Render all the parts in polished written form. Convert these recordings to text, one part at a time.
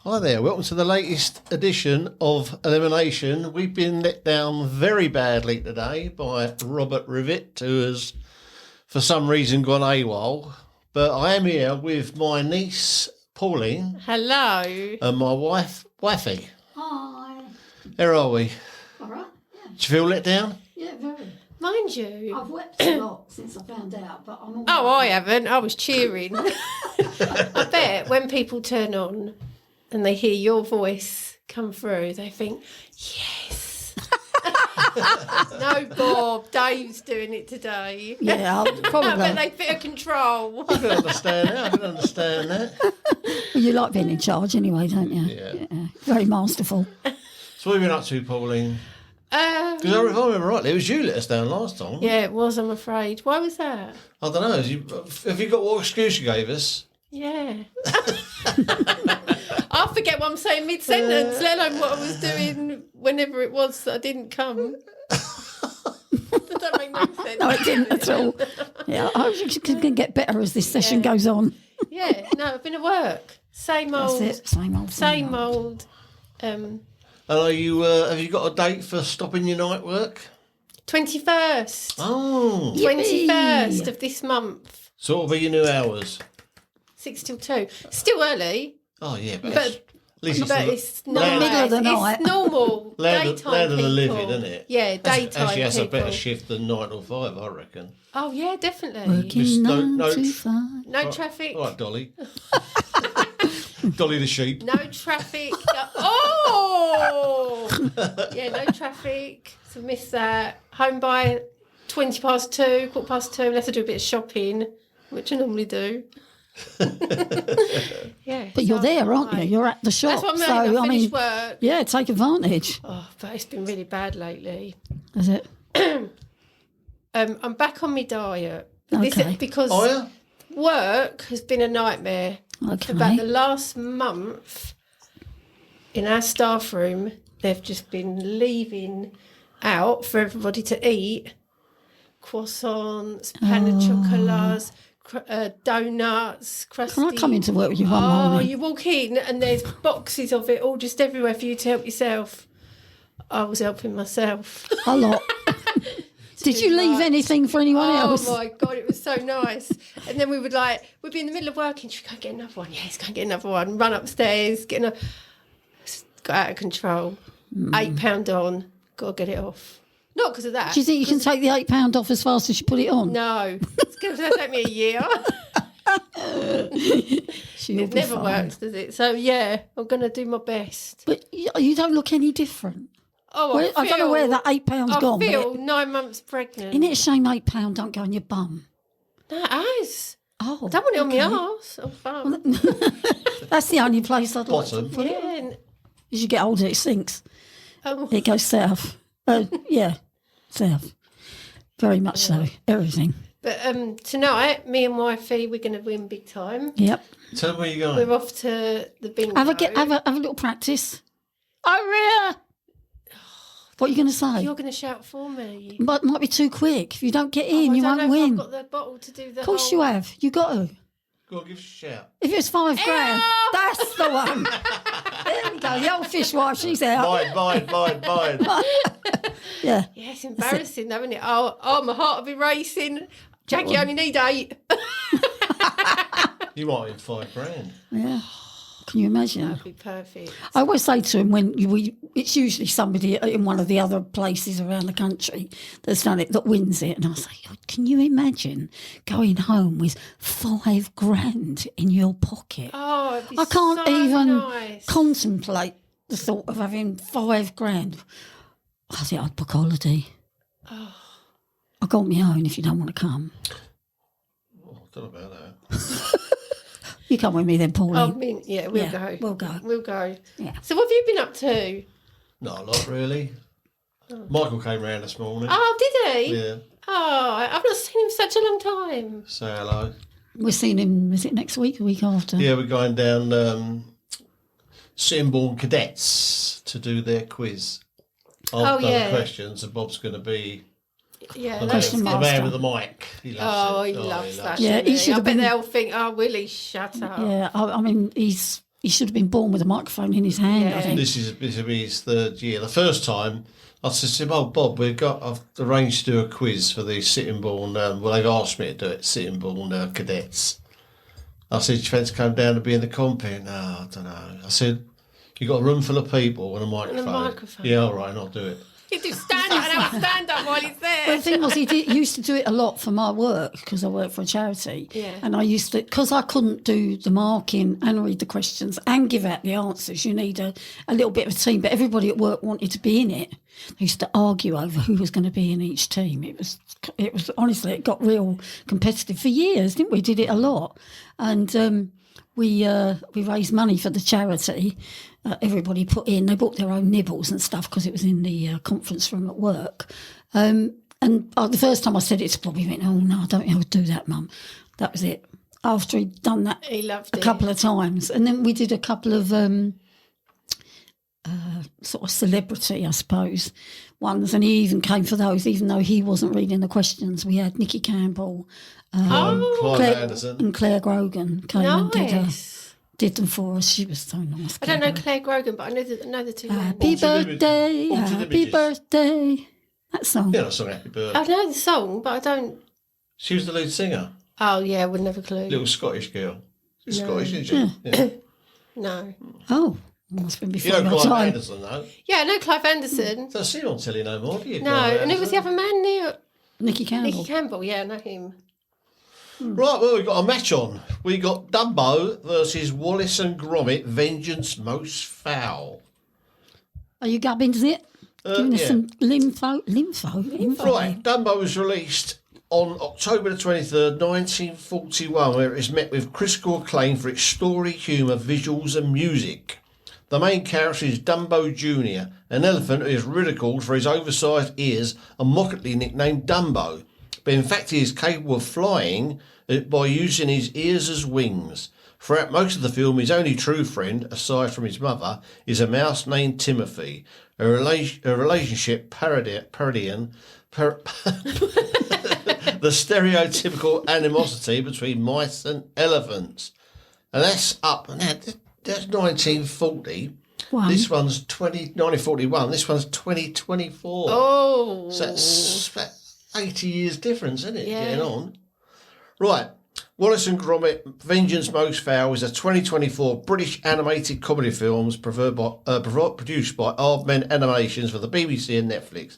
Hi there, welcome to the latest edition of Elimination. We've been let down very badly today by Robert Rivet, who has, for some reason, gone AWOL. But I am here with my niece, Pauline. Hello. And my wife, Wifey. Hi. How are we? All right. Yeah. Do you feel let down? Yeah, very. Mind you. I've wept a lot since I found out, but I'm all Oh, right. I haven't. I was cheering. I bet when people turn on and they hear your voice come through, they think, yes. No, Bob, Dave's doing it today. Yeah, probably. I bet they bit of control. I can understand that. I can understand that. You like being in charge anyway, don't you? Yeah. Very masterful. So what have you been up to, Pauline? Because if I remember rightly, it was you let us down last time. Yeah, it was, I'm afraid. Why was that? I don't know. Have you got what excuse you gave us? Yeah. I forget what I'm saying mid-sentence, let alone what I was doing whenever it was that I didn't come. Does that make no sense? No, it didn't at all. Yeah, I hope you can get better as this session goes on. Yeah, no, I've been at work. Same old. That's it. Same old. Same old. And are you? Have you got a date for stopping your night work? 21st. Oh, 21st of this month. so what will be your new hours? 6 till 2. Still early, Oh yeah, but but at least it's not land- middle of the night. It's normal. land Daytime of the people. living, isn't it? Yeah, daytime Actually, that's a people. better shift than 9 or 5, I reckon. Oh, yeah, definitely. Working No- 9 no- to 5. No traffic. All right, Dolly. Dolly the sheep. No traffic. Oh! Yeah, no traffic. So miss that. Home by 20 past 2, 2:15. Unless I do a bit of shopping, which I normally do. Yeah. But you're there, aren't you? You're at the shop. That's what I mean. So, I finished work. yeah, take advantage. Oh, but it's been really bad lately. Is it? I'm back on my diet. Okay. Because Oh yeah. work has been a nightmare. Okay. For about the last month, in our staff room, they've just been leaving out for everybody to eat croissants, pain au chocolats, donuts, crusty. Can I come into work with you one Oh, morning? you walk in and there's boxes of it all just everywhere for you to help yourself. I was helping myself. A lot. Did you leave anything for anyone else? Oh my God, it was so nice. And then we'd be in the middle of working, should we go get another one? Yes, go and get another one. Run upstairs, got out of control. £8 on, got to get it off. Not because of that. Do you think you can take the £8 off as fast as you put it on? No, it's going to take me a year. She'll It be never fine. works, does it? So yeah, I'm going to do my best. But you don't look any different. Oh, I don't know where that £8's I gone. feel But 9 months pregnant. isn't it a shame £8 don't go on your bum? No, it has. Oh, I don't want it on okay. my arse. Oh, fun. That's the only place I'd like to Bottom. put it. Yeah. As you get older, it sinks. Oh, It goes south. Yeah, south. Very much so. Everything. but tonight, me and wifey, we're going to win big time. Yep. Tell me where you're going. We're off to the bingo. Have a little practice. Oh, what are you going to say? You're going to shout for me. But might be too quick. If you don't get in, I you don't won't know if win. I've got the bottle to do the Of course whole... you have. You got to. Go on, give us a shout. If it's £5 grand, that's the one. There we go. The old fishwife, she's out. Mine. Yeah. Yeah, it's embarrassing though, isn't it? Oh, my heart will be racing. Jackie, you only need 8. You might win £5 grand. Yeah. Can you imagine? That'd be perfect. I always say to him it's usually somebody in one of the other places around the country that's done it that wins it, and I say, oh, can you imagine going home with £5 grand in your pocket? Oh, it'd be I can't so even nice. contemplate the thought of having £5 grand. I think I'd book a holiday. Oh. I'll go on my own if you don't want to come. Oh, I don't know about that. You come with me then, Pauline. I mean, yeah, we'll Yeah, go. we'll go. We'll go. Yeah. So what have you been up to? Not a lot, really. Michael came round this morning. Oh, did he? Yeah. Oh, I've not seen him in such a long time. Say hello. We're seeing him, is it next week or week after? Yeah, we're going down Sittingbourne Cadets to do their quiz. I've done the questions, and Bob's going to be Yeah, the that's Question man, mark. the master. man with the mic. He loves Oh, it. he loves that. Yeah, Yeah, he should I have bet been- they'll think, oh, Willie, shut up. Yeah, I mean, he's he should have been born with a microphone in his hand, I Yeah. think. This will be his third year. The first time, I said to him, "Oh, Bob, I've arranged to do a quiz for the Sittingbourne. Well, they've asked me to do it, Sittingbourne cadets." I said, "Do you fancy come down to be in the company?" "No, I don't know." I said, "You got a room full of people and a microphone." microphone. "Yeah, all right, I'll do it." You do stand up and have a stand up while he's there. But the thing was, used to do it a lot for my work because I work for a charity. Yeah. And I used to, because I couldn't do the marking and read the questions and give out the answers, you need a little bit of a team. But everybody at work wanted to be in it. They used to argue over who was going to be in each team. It was honestly, it got real competitive for years, didn't we? Did it a lot. And we raised money for the charity. Everybody put in, they bought their own nibbles and stuff because it was in the conference room at work. And the first time I said it to Bob, he went, "Oh, no, I don't think I would do that, Mum." That was it. After he'd done that He loved a it. couple of times. And then we did a couple of sort of celebrity, I suppose, ones. And he even came for those, even though he wasn't reading the questions. We had Nikki Campbell Clive Anderson. and Claire Grogan came and Nice. did them for us. She was so nice. I don't know Claire Grogan, but I know the two names. Happy birthday, Altered happy Images. birthday. That song. Yeah, I saw Happy Birthday. I know the song, but I don't. She was the lead singer, Oh yeah, I would never clue. little Scottish girl. She's Scottish, isn't she? Yeah. No. Oh, must have been You before know my Clive time. Anderson, though. Yeah, I know Clive Anderson. Don't see him on telly no more, do you? No, Clive and who was the Anderson? other man there? Nicky Campbell. Nicky Campbell. Yeah, I know him. Right, well, we've got a match on. We got Dumbo versus Wallace and Gromit, Vengeance Most Foul. Are you Gubbins it? Giving us yeah. some info. Right, Dumbo was released on October the 23rd, 1941, where it was met with critical acclaim for its story, humour, visuals and music. The main character is Dumbo Jr., an elephant who is ridiculed for his oversized ears and mockingly nicknamed Dumbo. But in fact he is capable of flying by using his ears as wings. Throughout most of the film, his only true friend, aside from his mother, is a mouse named Timothy, a relationship parodying the stereotypical animosity between mice and elephants. And that's up. Now, that's 1940. This one's 1941. This one's 2024. Oh. So that's about 80 years difference, isn't it? Yeah. Getting on. Right. Wallace and Gromit, Vengeance Most Foul is a 2024 British animated comedy film produced by Aardman Animations for the BBC and Netflix.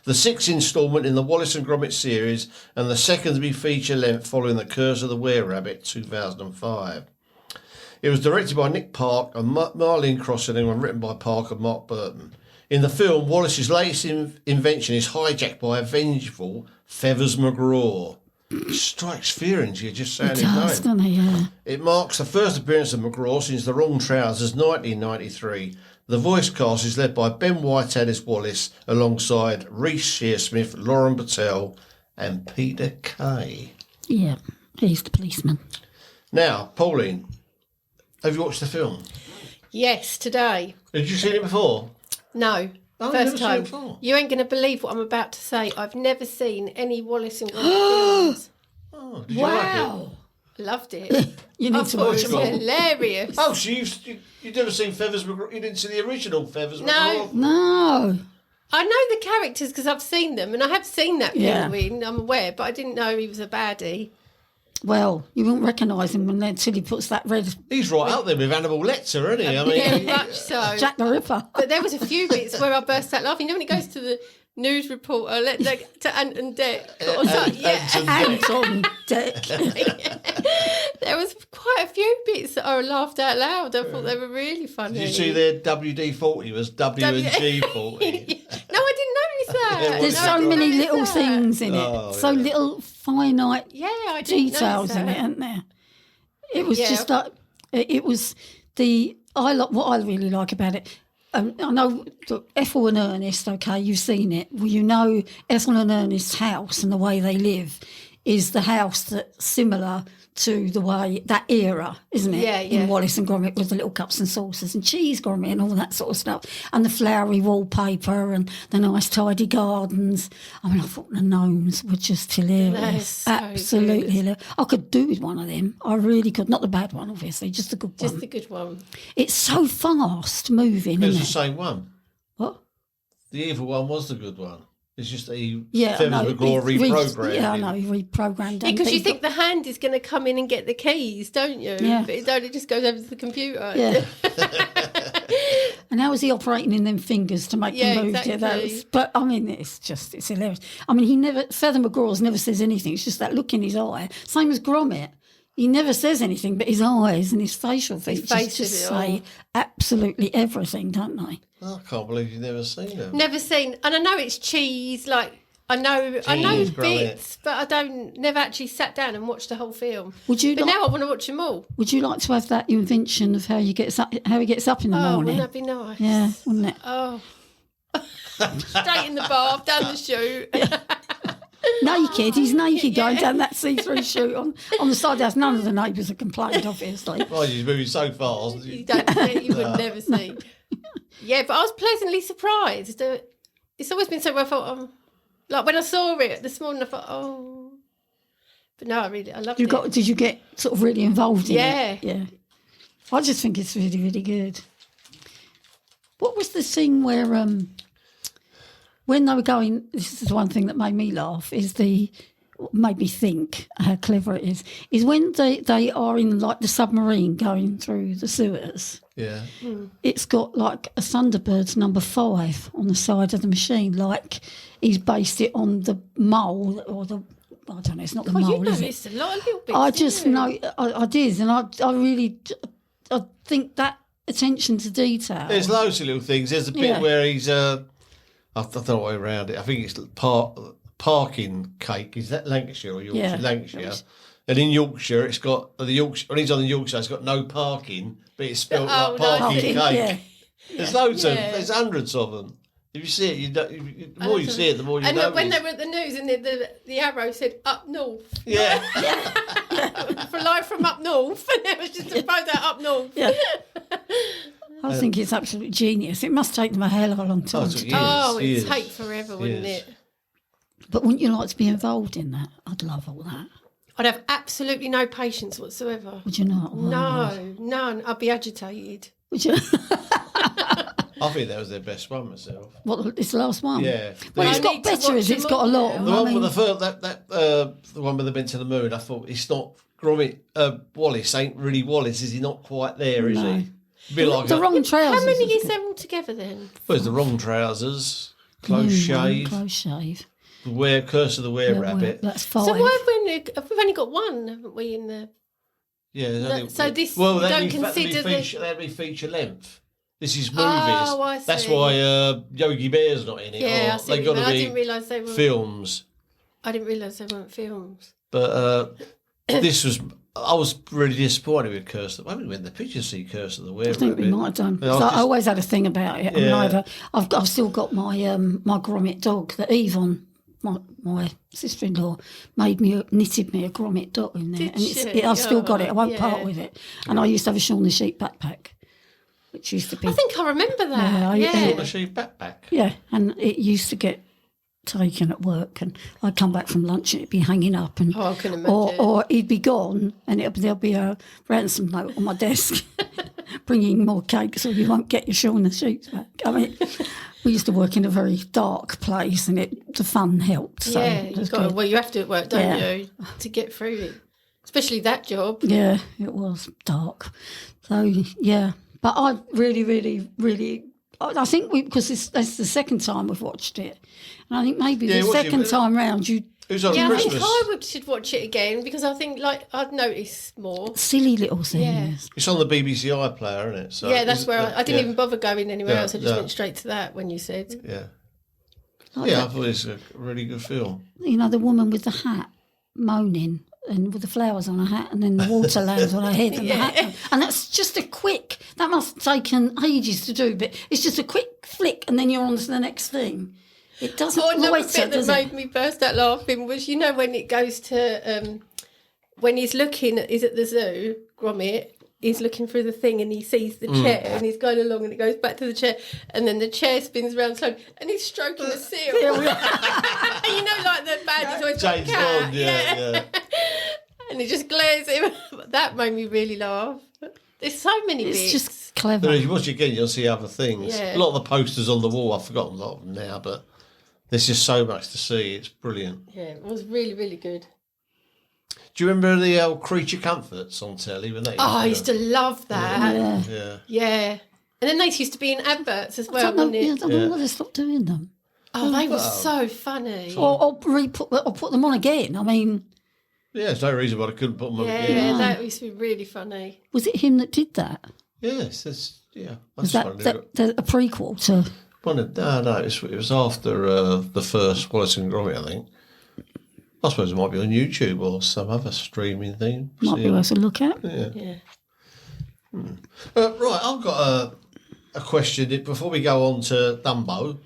The sixth instalment in the Wallace and Gromit series and the second to be feature length following The Curse of the Were-Rabbit 2005. It was directed by Nick Park and Marlene Crossan and written by Park and Mark Burton. In the film, Wallace's latest invention is hijacked by a vengeful Feathers McGraw. It strikes fear into you just saying It his does, name. doesn't it? Yeah. It marks the first appearance of McGraw since The Wrong Trousers 1993. The voice cast is led by Ben Whitehead as Wallace alongside Reece Shearsmith, Lauren Batello and Peter Kay. Yeah. He's the policeman. Now, Pauline, have you watched the film? Yes, today. Had you seen it before? No. Oh, you've First never seen time. it before? You ain't going to believe what I'm about to say. I've never seen any Wallace and Gromit films. Oh, did you like it? Wow. Loved it. You I need to thought watch it it. was hilarious. Oh, so you've never seen Feathers McGraw? You didn't see the original Feathers No. McGraw? No. I know the characters because I've seen them, and I have seen that Yeah. penguin. I'm aware, but I didn't know he was a baddie. Well, you won't recognise him until he puts that red He's right up there with Hannibal Lecter, isn't he? I mean, Very much so. Jack the Ripper. But there was a few bits where I burst out laughing. You know when he goes to the news reporter, to Ant and Dec. I was like, yeah. Ant on deck. There was quite a few bits that I laughed out loud. I thought they were really funny. Did you see their WD-40 was W&G-40? No, I didn't notice that. There's No, I so didn't many notice little that. things in it. Oh, So yeah. little finite Yeah, I didn't details notice in that. it, aren't there? It was Yeah. just like it was what I really like about it. I know that Ethel and Ernest. Okay, you've seen it. Well, you know Ethel and Ernest's house and the way they live is the house that's similar to the way that era, isn't it? Yeah, yeah. In Wallace and Gromit with the little cups and saucers and cheese Gromit and all that sort of stuff, and the flowery wallpaper and the nice tidy gardens. I mean, I thought the gnomes were just hilarious. So Absolutely good. hilarious. I could do with one of them. I really could. Not the bad one, obviously, just the good one. Just the good one. It's so fast moving, It was isn't the it? same one. What? The evil one was the good one. It's just that he Yeah, Feathers I know. McGraw reprogrammed Yeah, I him. know. He reprogrammed. Because you think the hand is going to come in and get the keys, don't you? Yeah. But it only just goes over to the computer. Yeah. And how was he operating in them fingers to make Yeah, them move? exactly. But I mean, it's hilarious. I mean, Feather McGraw's never says anything. It's just that look in his eye. Same as Gromit. He never says anything, but his eyes and his facial features face just is it say all. absolutely everything, don't they? I can't believe you've never seen them. Never seen, and I know it's cheese. Like I know Cheese, bits, but I never actually sat down and watched the whole film. Would you But like? now I want to watch them all. Would you like to have that invention of how he gets up in the Oh, morning? wouldn't that be nice? Yeah, wouldn't it? Oh, straight in the bath, down the chute. Naked, he's naked going down that see-through chute on the side of the house. None of the neighbours have complained, obviously. Well, he's moving so fast. You don't see, you would never see. Yeah, but I was pleasantly surprised. It's always been so well. I thought, like when I saw it this morning, I thought, oh, but no, I loved it. Did you get sort of really involved in Yeah. it? Yeah. I just think it's really, really good. What was the scene where when they were going? This is one thing that made me laugh. Made me think how clever it is. Is when they are in like the submarine going through the sewers. Yeah. It's got like a Thunderbird's number 5 on the side of the machine, like he's based it on the mole or the. I don't know. It's not the Oh, mole, you is it? noticed a lot of little bits. I didn't just you? know I did, and I think that attention to detail. There's loads of little things. There's a bit Yeah. where he's, I don't know way around it. I think it's parking cake. Is that Lancashire or Yorkshire? Yeah. Lancashire. And in Yorkshire, it's got the Yorkshire. When he's on the Yorkshire, it's got no parking, but it's spelled Oh, like no, parking Parking, cake. yeah. There's loads of. Yeah. There's hundreds of them. If you see it, the more you see it, the more you And know. when they were at the news and the arrow said up north, Yeah. for life from up north, and it was just a photo up north. Yeah. I think it's absolutely genius. It must take them a hell of a long time Oh, to it do. is. Oh, it'd Yes. take forever, wouldn't Yes. it? But wouldn't you like to be involved in that? I'd love all that. I'd have absolutely no patience whatsoever. Would you not? Oh, my God. No, none. I'd be agitated. Would you? I think that was their best one myself. What? It's the last one. Yeah. Well, The- it's I got need to better watch as it's them got a all lot. now. Of, The I one mean, with the first, the one with the been to the moon. I thought it's not Gromit. Wallace ain't really Wallace. Is he not quite there? Is No. he? A bit like the wrong trousers. How many is is good. there all together then? Well, it's the wrong trousers, close One, shave, Close shave. Curse of the Were Yeah, Rabbit. That's 5. So why have we've only got one, haven't we? In the Yeah. there's only- so this well, you that'd don't be, that'd be consider the. feature, that'd be feature length. This is movies. Oh, I That's see. why Yogi Bear's not in it. Yeah, I Or see. they What got you mean. I to didn't be realise they were. films. I didn't realise they weren't films. But this was. I was really disappointed with Curse. I mean, when the pictures see Curse of the Were I think we Rabbit. might have done. Yeah, 'Cause I I just- always had a thing about it. I mean, Yeah. I've still got my my Gromit dog that Yvonne, my sister-in-law, knitted me a Gromit dog in there, Did and she? I've still got it. I won't Oh, part yeah. with it. And I used to have a Shaun the Sheep backpack, which used to be I think I remember that. Yeah, Got the sheep backpack. yeah, and it used to get taken at work, and I'd come back from lunch and it'd be hanging up, and Oh, I can imagine. or he'd be gone, and there'll be a ransom note on my desk, bringing more cake so you won't get your Shaun the Sheep back. I mean, we used to work in a very dark place, and the fun helped. So Yeah, it was you've got good. well, you have to at work, don't Yeah. you, to get through it. Especially that job. Yeah, it was dark. So yeah, but I really, really, really. I think because that's the second time we've watched it, and I think maybe Yeah, the what do you- second time round you. It was on Yeah, Christmas. I think should watch it again because I think I'd notice more. Silly little things. Yeah. It's on the BBC iPlayer, isn't it? So Yeah, that's where I didn't yeah. even bother going anywhere Yeah, else. I just yeah. went straight to that when you said. Yeah. Like Yeah, I that. thought it was a really good film. You know, the woman with the hat moaning and with the flowers on her hat, and then the water lands on her head, and the hat. And that's just a quick. That must have taken ages to do, but it's just a quick flick, and then you're on to the next thing. It doesn't Oh, another loiter, bit that does made it? me burst out laughing was, when it goes to when he's at the zoo, Gromit, he's looking through the thing and he sees the chair and he's going along and it goes back to the chair and then the chair spins around slowly and he's stroking the seal. You know, like the baddie's always got a James cat. Bond, yeah. And he just glares at him. That made me really laugh. There's so many bits. It's just clever. But if you watch it again, you'll see other things. Yeah. A lot of the posters on the wall, I've forgotten a lot of them now, but there's just so much to see. It's brilliant. Yeah, it was really, really good. Do you remember the old Creature Comforts on telly when they? I used to love that. Yeah. Yeah. And then they used to be in adverts as I well, don't know, wasn't it? I don't know why they stopped doing them. Oh, they were so funny. Or put them on again. I mean, Yeah, there's no reason why I couldn't put them on Yeah, again. that used to be really funny. was it him that did that? Yes, that's, yeah. I Was just wondered- a prequel to? No, it was after the first Wallace and Gromit, I think. I suppose it might be on YouTube or some other streaming thing. Might be worth a look at. Yeah. Right, I've got a question before we go on to Dumbo.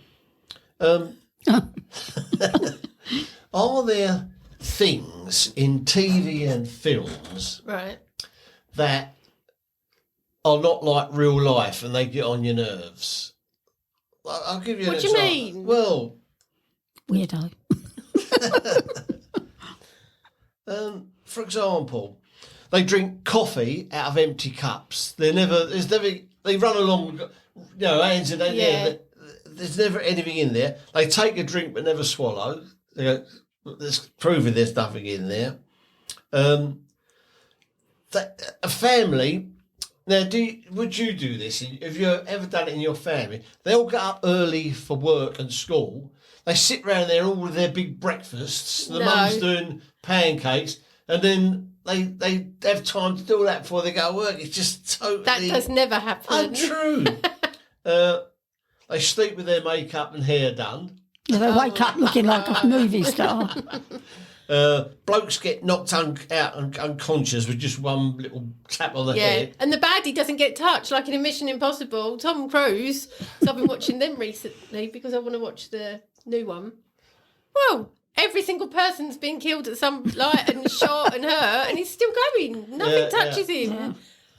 Are there things in TV and films Right. that are not like real life and they get on your nerves? I'll give you an What do you example. mean? Well, Weirdo. for example, they drink coffee out of empty cups. They run along, hands in the air. There's never anything in there. They take a drink but never swallow. They go, there's proving there's nothing in there. A family. Now, would you do this? Have you ever done it in your family? They all get up early for work and school. They sit round there all with their big breakfasts. The mum's doing pancakes, and then they have time to do all that before they go to work. It's just totally... That does never happen. untrue. They sleep with their makeup and hair done. Yeah, they wake up looking like a movie star. Blokes get knocked out and unconscious with just one little tap on the head. And the baddie doesn't get touched like in a Mission Impossible. Tom Cruise. So I've been watching them recently because I want to watch the new one. Well, every single person's been killed at some light and shot and hurt, and he's still going. Nothing touches him. Yeah.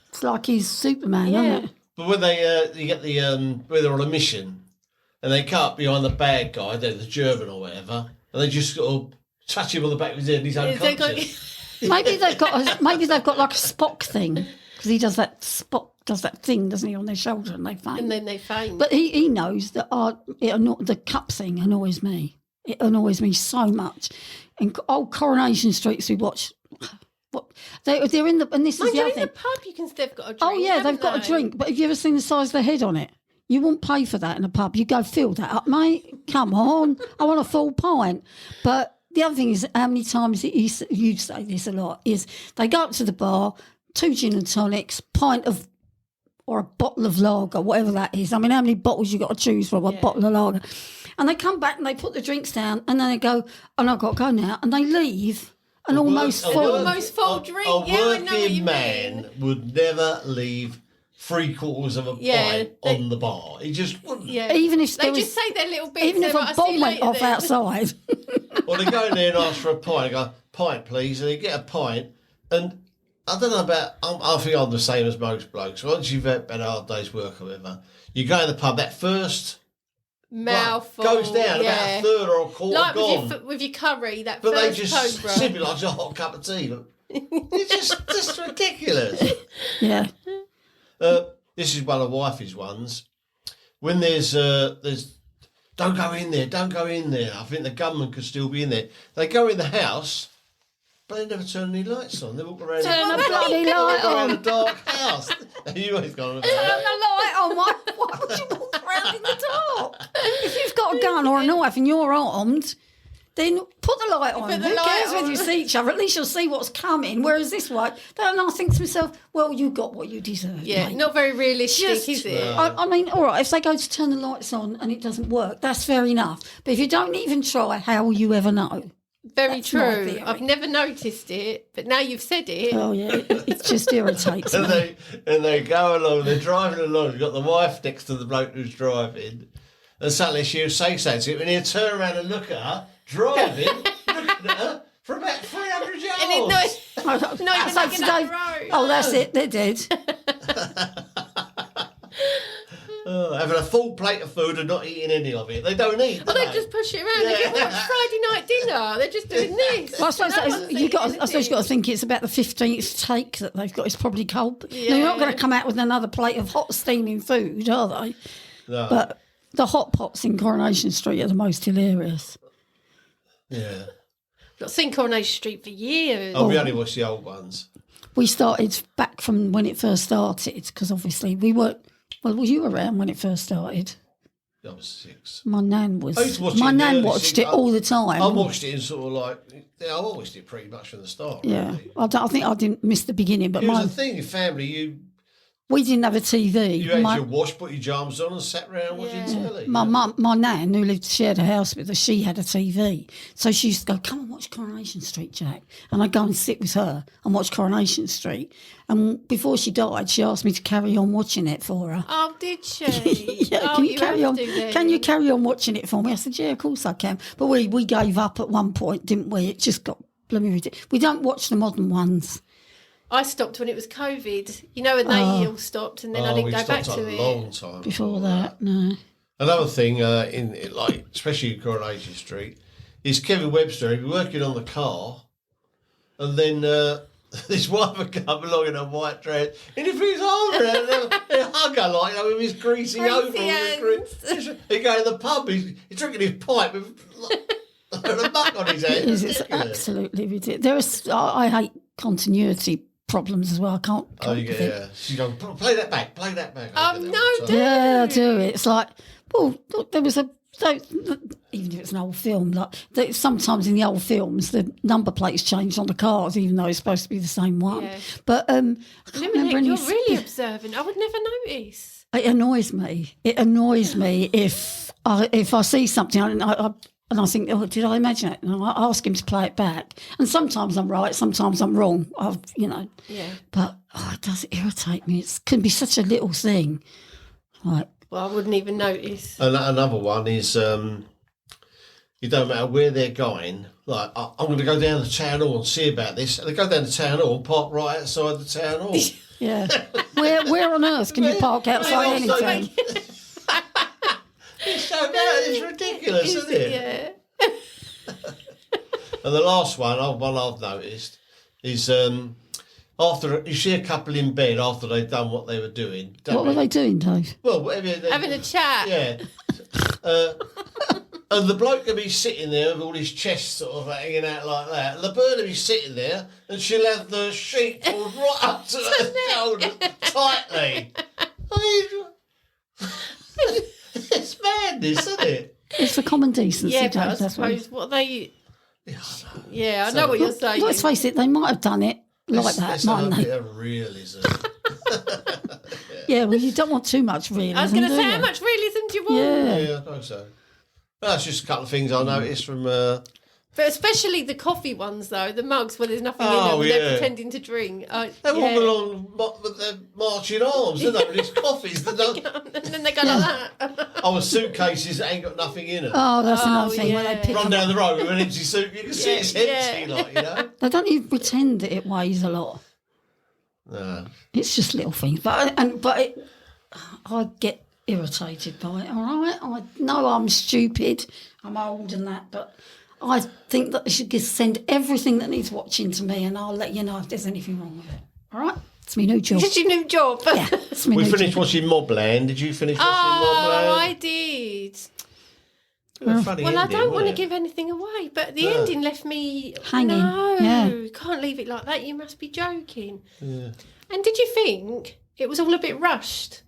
It's like he's Superman, Yeah. isn't it? But when you get the where they're on a mission and they cut behind the bad guy, they're the German or whatever, and they just sort of touch him on the back of his head and he's unconscious. Maybe they've got like a Spock thing because he does that thing, doesn't he, on their shoulder, and they faint. And then they faint. But he knows that the cup thing annoys me. It annoys me so much. And old Coronation Streets we watch. What they're in the, and this Mind is the you, other in the thing. pub they've got a drink. Oh yeah, haven't they've got they? a drink. But have you ever seen the size of the head on it? You wouldn't pay for that in a pub. You go fill that up, mate. Come on, I want a full pint. But the other thing is, how many times you say this a lot is they go up to the bar, 2 gin and tonics, pint of or a bottle of lager, whatever that is. I mean, how many bottles you got to choose from? A bottle of lager, and they come back and they put the drinks down, and then they go, "And I've got to go now," and they leave. An almost full drink. A Yeah, I know what working you man mean. would never leave 3/4 of a pint on the bar. He just wouldn't. Yeah. Even if They there just was, say their little bits. even if they're a like, "I'll see bomb you went later off then." outside. Well, they go in there and ask for a pint. They go, pint, please. And they get a pint. And I don't know about, I think I'm the same as most blokes. Once you've had a hard day's work or whatever, you go in the pub, that first Mouthful. goes down about a third or a quarter Like gone. with your curry, that But they first just cobra. sip it like a hot cup of tea. It's just ridiculous. Yeah. This is one of wifey's ones. When there's don't go in there, don't go in there. I think the gunman could still be in there. They go in the house, but they never turn any lights on. They walk around Turn a bloody light around a on. dark house. You always gone. Turn the light on. Why would you walk around in the dark? If you've got a gun or a knife and you're armed, then put the light on. Put the Who light cares on. whether you see each other? At least you'll see what's coming. Whereas this way, then I think to myself, well, you got what you deserve. Yeah, mate. not very realistic, Just- is it? I mean, all right, if they go to turn the lights on and it doesn't work, that's fair enough. But if you don't even try, how will you ever know? Very That's my true. theory. I've never noticed it, but now you've said it. Oh, yeah, it just irritates And me. they go along, they're driving along, you've got the wife next to the bloke who's driving, and suddenly she'll say something to him, and he'll turn around and look at her, driving, looking at her, For about 300 yards. And it, not even So like in today- that row. Oh, that's it. They're dead. Having a full plate of food and not eating any of it. They don't eat. Well, do they just push it around. They get watch Friday night dinner. They're just doing this. Well, I suppose, No that one's is, you got. eating I suppose you got to think it's about the 15th take that they've got. It's probably cold. Yeah. They're not going to come out with another plate of hot steaming food, are they? No. But the hot pots in Coronation Street are the most hilarious. Yeah. Not seen Coronation Street for years. Oh, we only watch the old ones. We started back from when it first started because obviously we weren't. Well, you were around when it first started? I was 6. My nan was. I used to watch it My in the nan early watched it 60s. all the time. I watched it in sort of like, I watched it pretty much from the start. Yeah, Really. I think I didn't miss the beginning, but It was a thing in family. we didn't have a TV. You had My- your wash, put your jams on and sat around watching telly. My mum, my nan, who shared a house with us, she had a TV. So she used to go, come and watch Coronation Street, Jack. And I'd go and sit with her and watch Coronation Street. And before she died, she asked me to carry on watching it for her. Oh, did she? Yeah, oh, can you carry have on? to then. Can you carry on watching it for me? I said, yeah, of course I can. But we gave up at one point, didn't we? It just got blooming ridiculous. We don't watch the modern ones. I stopped when it was COVID. You know, when they all stopped, and then I didn't we go back stopped to a it. long time Before that, no. Another thing, like especially in Coronation Street, is Kevin Webster. He'd be working on the car, and then this wife would come along in a white dress, and if he's older, he'd hug her like with his greasy overall. He'd go to the pub. He's drinking his pipe with a muck on his head. It's absolutely ridiculous. I hate continuity problems as well. I can't. Oh, you get, yeah. She's going, play that back, play that back. Oh, no, dude. Yeah, I do. It's like, well, look, there was even if it's an old film, like sometimes in the old films, the number plates changed on the cars, even though it's supposed to be the same one. Yeah. But I can't remember any. You're really observant. I would never notice. It annoys me. It annoys me if I see something and I think, oh, did I imagine it? And I ask him to play it back. And sometimes I'm right, sometimes I'm wrong. Yeah. But it does irritate me. It can be such a little thing. Like, Well, I wouldn't even notice. Another one is, it don't matter where they're going. Like, I'm going to go down to town hall and see about this. And they go down to town hall and park right outside the town hall. yeah. Where on earth can you park outside also- anything? It's so bad. It's ridiculous, isn't it? Yeah. And the last one I've noticed is after you see a couple in bed after they've done what they were doing. What were they doing, Dave? Well, whatever. Having a chat. Yeah. And the bloke will be sitting there with all his chest sort of hanging out like that. And the bird will be sitting there and she'll have the sheet pulled right up to her shoulder tightly. I mean, it's madness, isn't it? It's for common decency, Yeah, Dave. but I That's what suppose what they... Yeah, I know. Yeah, I know what you're saying. Let's face it, they might have done it like that, Let's mightn't have a they? bit of realism. Yeah, well, you don't want too much realism, I was going to do say, you? how much realism do you want? Yeah. Yeah, I know so. Well, that's just a couple of things I noticed from. But especially the coffee ones, though, the mugs where there's nothing in Oh, them and yeah. they're pretending to drink. They walk along with their marching arms, don't they? With these coffees. And then they go like that. Oh, suitcases that ain't got nothing in them. Oh, that's another thing. Where yeah. they pick Run them down the road with an empty suit. You can see it's empty, yeah. like, you know. They don't even pretend that it weighs a lot. No. It's just little things. I get irritated by it, all right? I know I'm stupid, I'm old and that, but I think that they should just send everything that needs watching to me and I'll let you know if there's anything wrong with it. All right? It's my new job. It's your new job. Yeah, it's my We new finished job. watching Mobland. Did you finish watching Oh, Mobland? I did. Funny Well, I ending, don't want to wasn't it? give anything away, but the ending left me Hanging, No, yeah. can't leave it like that. You must be joking. Yeah. And did you think it was all a bit rushed?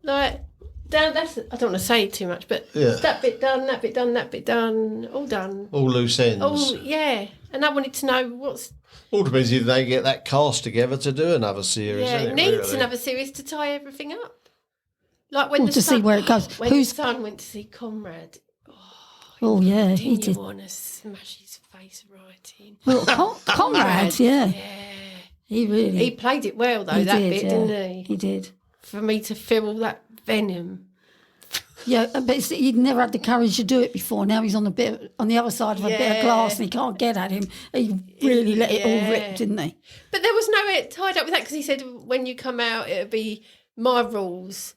Like, that's I don't want to say too much, but Yeah. that bit done, that bit done, that bit done, all done. All loose ends. Oh, yeah. And I wanted to know what's... All depends if they get that cast together to do another series. Yeah, isn't it needs really? another series to tie everything up. Like when Well, the to see son, where it goes. When Who's- the son went to see Conrad, Oh, yeah, he didn't you did. want to smash his face right in? Well, Conrad, yeah. Yeah. He really... He played it well, though, he that did, bit, yeah. didn't he? He did. For me to feel all that venom. Yeah, but he'd never had the courage to do it before. Now he's on the other side of a bit of glass and he can't get at him. He really let it all rip, didn't he? But there was no tied up with that because he said when you come out, it'll be my rules.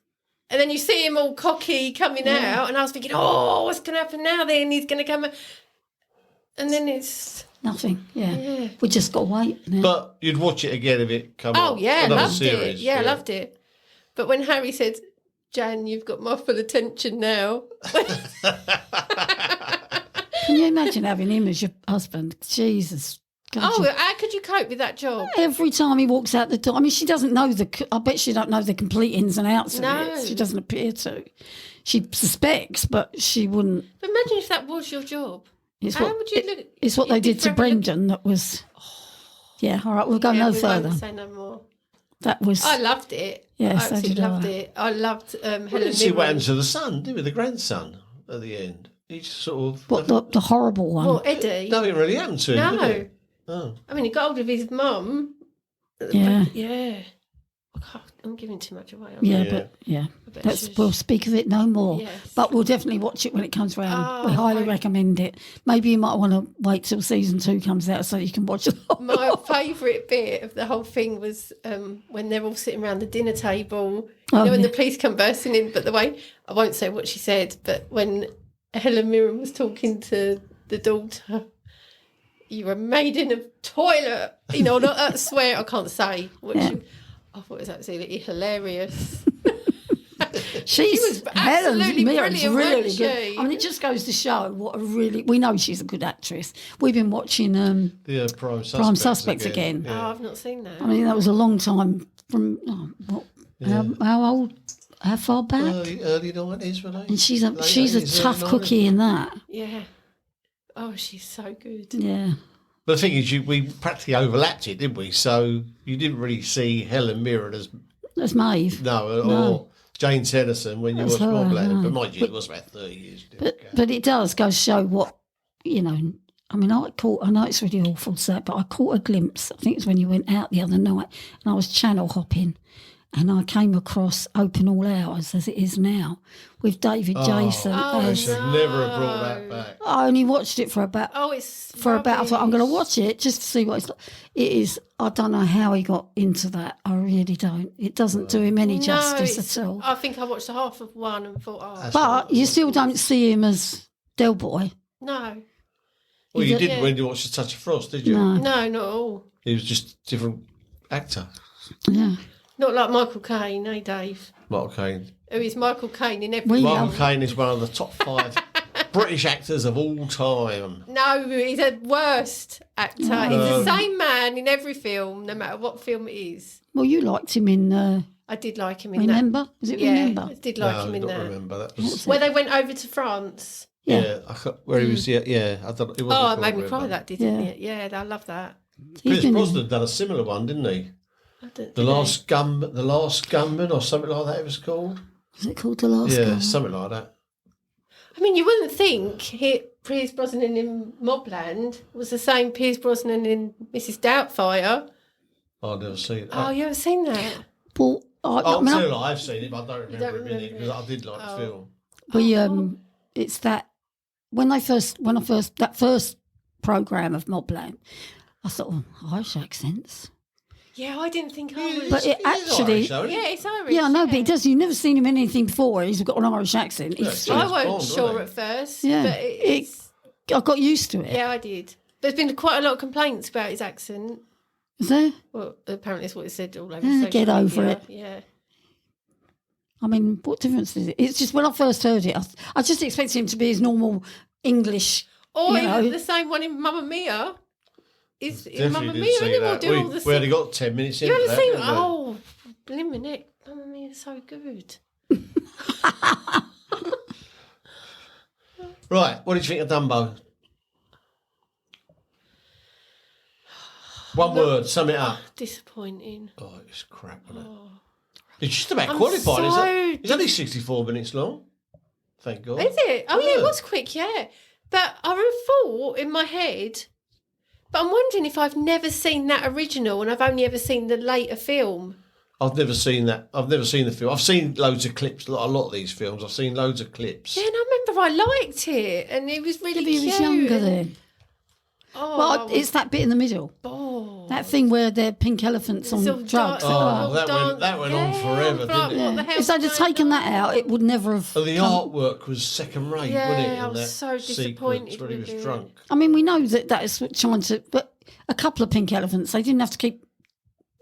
And then you see him all cocky coming out, and I was thinking, oh, what's going to happen now? Then he's going to come, and then it's nothing. Yeah. We just got to wait now. But you'd watch it again if it come oh on. yeah, Another loved series. it. Yeah, loved it. But when Harry said, "Jan, you've got my full attention now," Can you imagine having him as your husband? Jesus. God, how could you cope with that job? every time he walks out the door, I mean, she doesn't know I bet she don't know the complete ins and outs of it. She doesn't appear to. She suspects, but she wouldn't. But imagine if that was your job. How would you look? It's what they did to Brendan that was... Yeah, all right, we'll go no further. Won't say no more. That was... I loved it. Yes, I I did. loved it. I loved Helen We didn't see what Mirren. happened to the son, did we? The grandson at the end. He just sort of... What, the horrible one? Well, Eddie. Nothing really happened to him, No. did it? Oh. I mean, he got hold of his mum. Yeah. Yeah. I'm giving too much away. Yeah, we'll speak of it no more. Yes. But we'll definitely watch it when it comes round. Oh, we highly thank- recommend it. Maybe you might want to wait till season 2 comes out so you can watch it. My favourite bit of the whole thing was when they're all sitting around the dinner table. Oh, when yeah. the police come bursting in. But the way, I won't say what she said, but when Helen Mirren was talking to the daughter, you were made in a toilet. You know, not I swear I can't say what Yeah. I thought it was absolutely hilarious. She was absolutely Mirren's brilliant, really wasn't good. she? I mean, it just goes to show what a really... We know she's a good actress. We've been watching The Prime Suspects again. Oh, I've not seen that. I mean, that was a long time from... how old? How far back? Early 90s, were they? And she's Late a 80s, tough early cookie in that. Yeah. Oh, she's so good. Yeah. But the thing is, we practically overlapped it, didn't we? So you didn't really see Helen Mirren as That's Maeve. or Jane Tennyson when you That's watched her, Mobland. no. But mind you, it was about 30 years. But it does go show what, you know... I mean, I know it's really awful to say, but I caught a glimpse. I think it was when you went out the other night, and I was channel hopping, and I came across Open All Hours, as it is now, with David Jason. I as, should never have brought that back. I only watched it for about... I thought, I'm going to watch it just to see what it's like. It is... I don't know how he got into that. I really don't. It doesn't do him any justice at all. I think I watched the half of one and thought, oh, But you still don't see him as Del Boy. no. Well, you didn't when you watched The Touch of Frost, did you? No. No, not at all. He was just a different actor. Yeah. Not like Michael Caine, eh, Dave? Michael Caine. Who is Michael Caine in every... Michael Caine is one of the top 5 British actors of all time. No, he's a worst actor. He's the same man in every film, no matter what film it is. Well, you liked him in... I did like him in Remember? that. Was it Yeah, Remember? I did like him in I don't that. remember. That was... Where they went over to France. Yeah, where he was. Yeah. I don't. It wasn't Oh, it called made me Remember. cry, that didn't it? Yeah, I love that. Pierce Brosnan done a similar one, didn't he? The Last Gunman, or something like that. It was called. Was it called The Last Gunman? Yeah, something like that. I mean, you wouldn't think Pierce Brosnan in Mobland was the same Pierce Brosnan in Mrs. Doubtfire. I've never seen that. Oh, you haven't seen that? Well, I've seen it, but I don't remember don't a minute remember because I did like the film. we it's that that first program of Mobland, I thought, Irish accents. Yeah, I didn't think I was. But it actually, It's Irish. yeah, I know, but it does. You've never seen him in anything before where he's got an Irish accent. It's, I James wasn't Bond, sure wasn't at first. yeah, But it's... I got used to it. Yeah, I did. There's been quite a lot of complaints about his accent. Is there? Well, apparently that's what it said all over Yeah, social get over media. it. Yeah. I mean, what difference is it? It's just when I first heard it, I just expected him to be his normal English. Or you know. even the same one in Mamma Mia. Is in Definitely Mamma didn't Mia, see and we'll that. do all the We only got 10 minutes You into haven't that. seen? didn't we? Oh, blimmin' it! Mamma Mia is so good. Right, what did you think of Dumbo? One word, sum it up. Disappointing. Oh, it was crap, wasn't it? It's just about I'm qualified, isn't so it? It's only 64 minutes long. Thank God. Is it? Oh, yeah, Yeah. it was quick, yeah. But I would have thought in my head, but I'm wondering if I've never seen that original and I've only ever seen the later film. I've never seen that. I've never seen the film. I've seen loads of clips. A lot of these films. I've seen loads of clips. Yeah, and I remember I liked it, and it was really Maybe cute. he was younger and- then. Oh, Well, it's that bit in the middle. oh. That thing where they're pink elephants on Sort of drugs. Oh, that went on forever, didn't it? What the hell If they'd have taken that out, it would never have. And the artwork was second rate, Yeah, wasn't it? I in was that so disappointed sequence when he with was it. drunk. I mean, we know that is trying to. But a couple of pink elephants, they didn't have to keep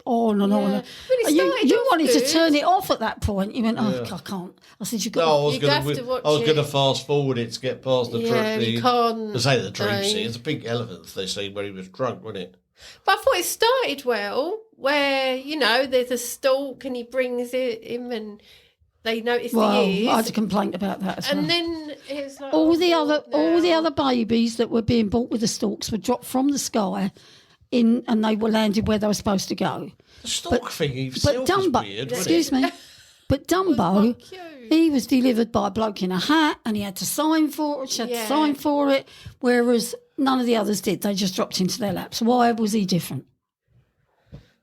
on and on. Yeah. And, But it started you off wanted good. to turn it off at that point. You went, oh, I can't. I said, you've got. No, I was You'd have to going watch to it. fast forward it to get past the Yeah, you can't. To say the dream no. scene. It's the pink elephants they see when he was drunk, wasn't it? But I thought it started well, where there's a stalk and he brings it him, and they notice Well, the ears, I had a complaint about that as well. and then it's like all the now. other babies that were being bought with the stalks were dropped from the sky, and they were landed where they were supposed to go. The stalk thing But himself was Dumbo, weird, wasn't excuse it? me, but Dumbo, quite cute. he was delivered by a bloke in a hat, and he had to sign for it. She had to Yeah. sign for it, whereas none of the others did. They just dropped into their laps. Why was he different?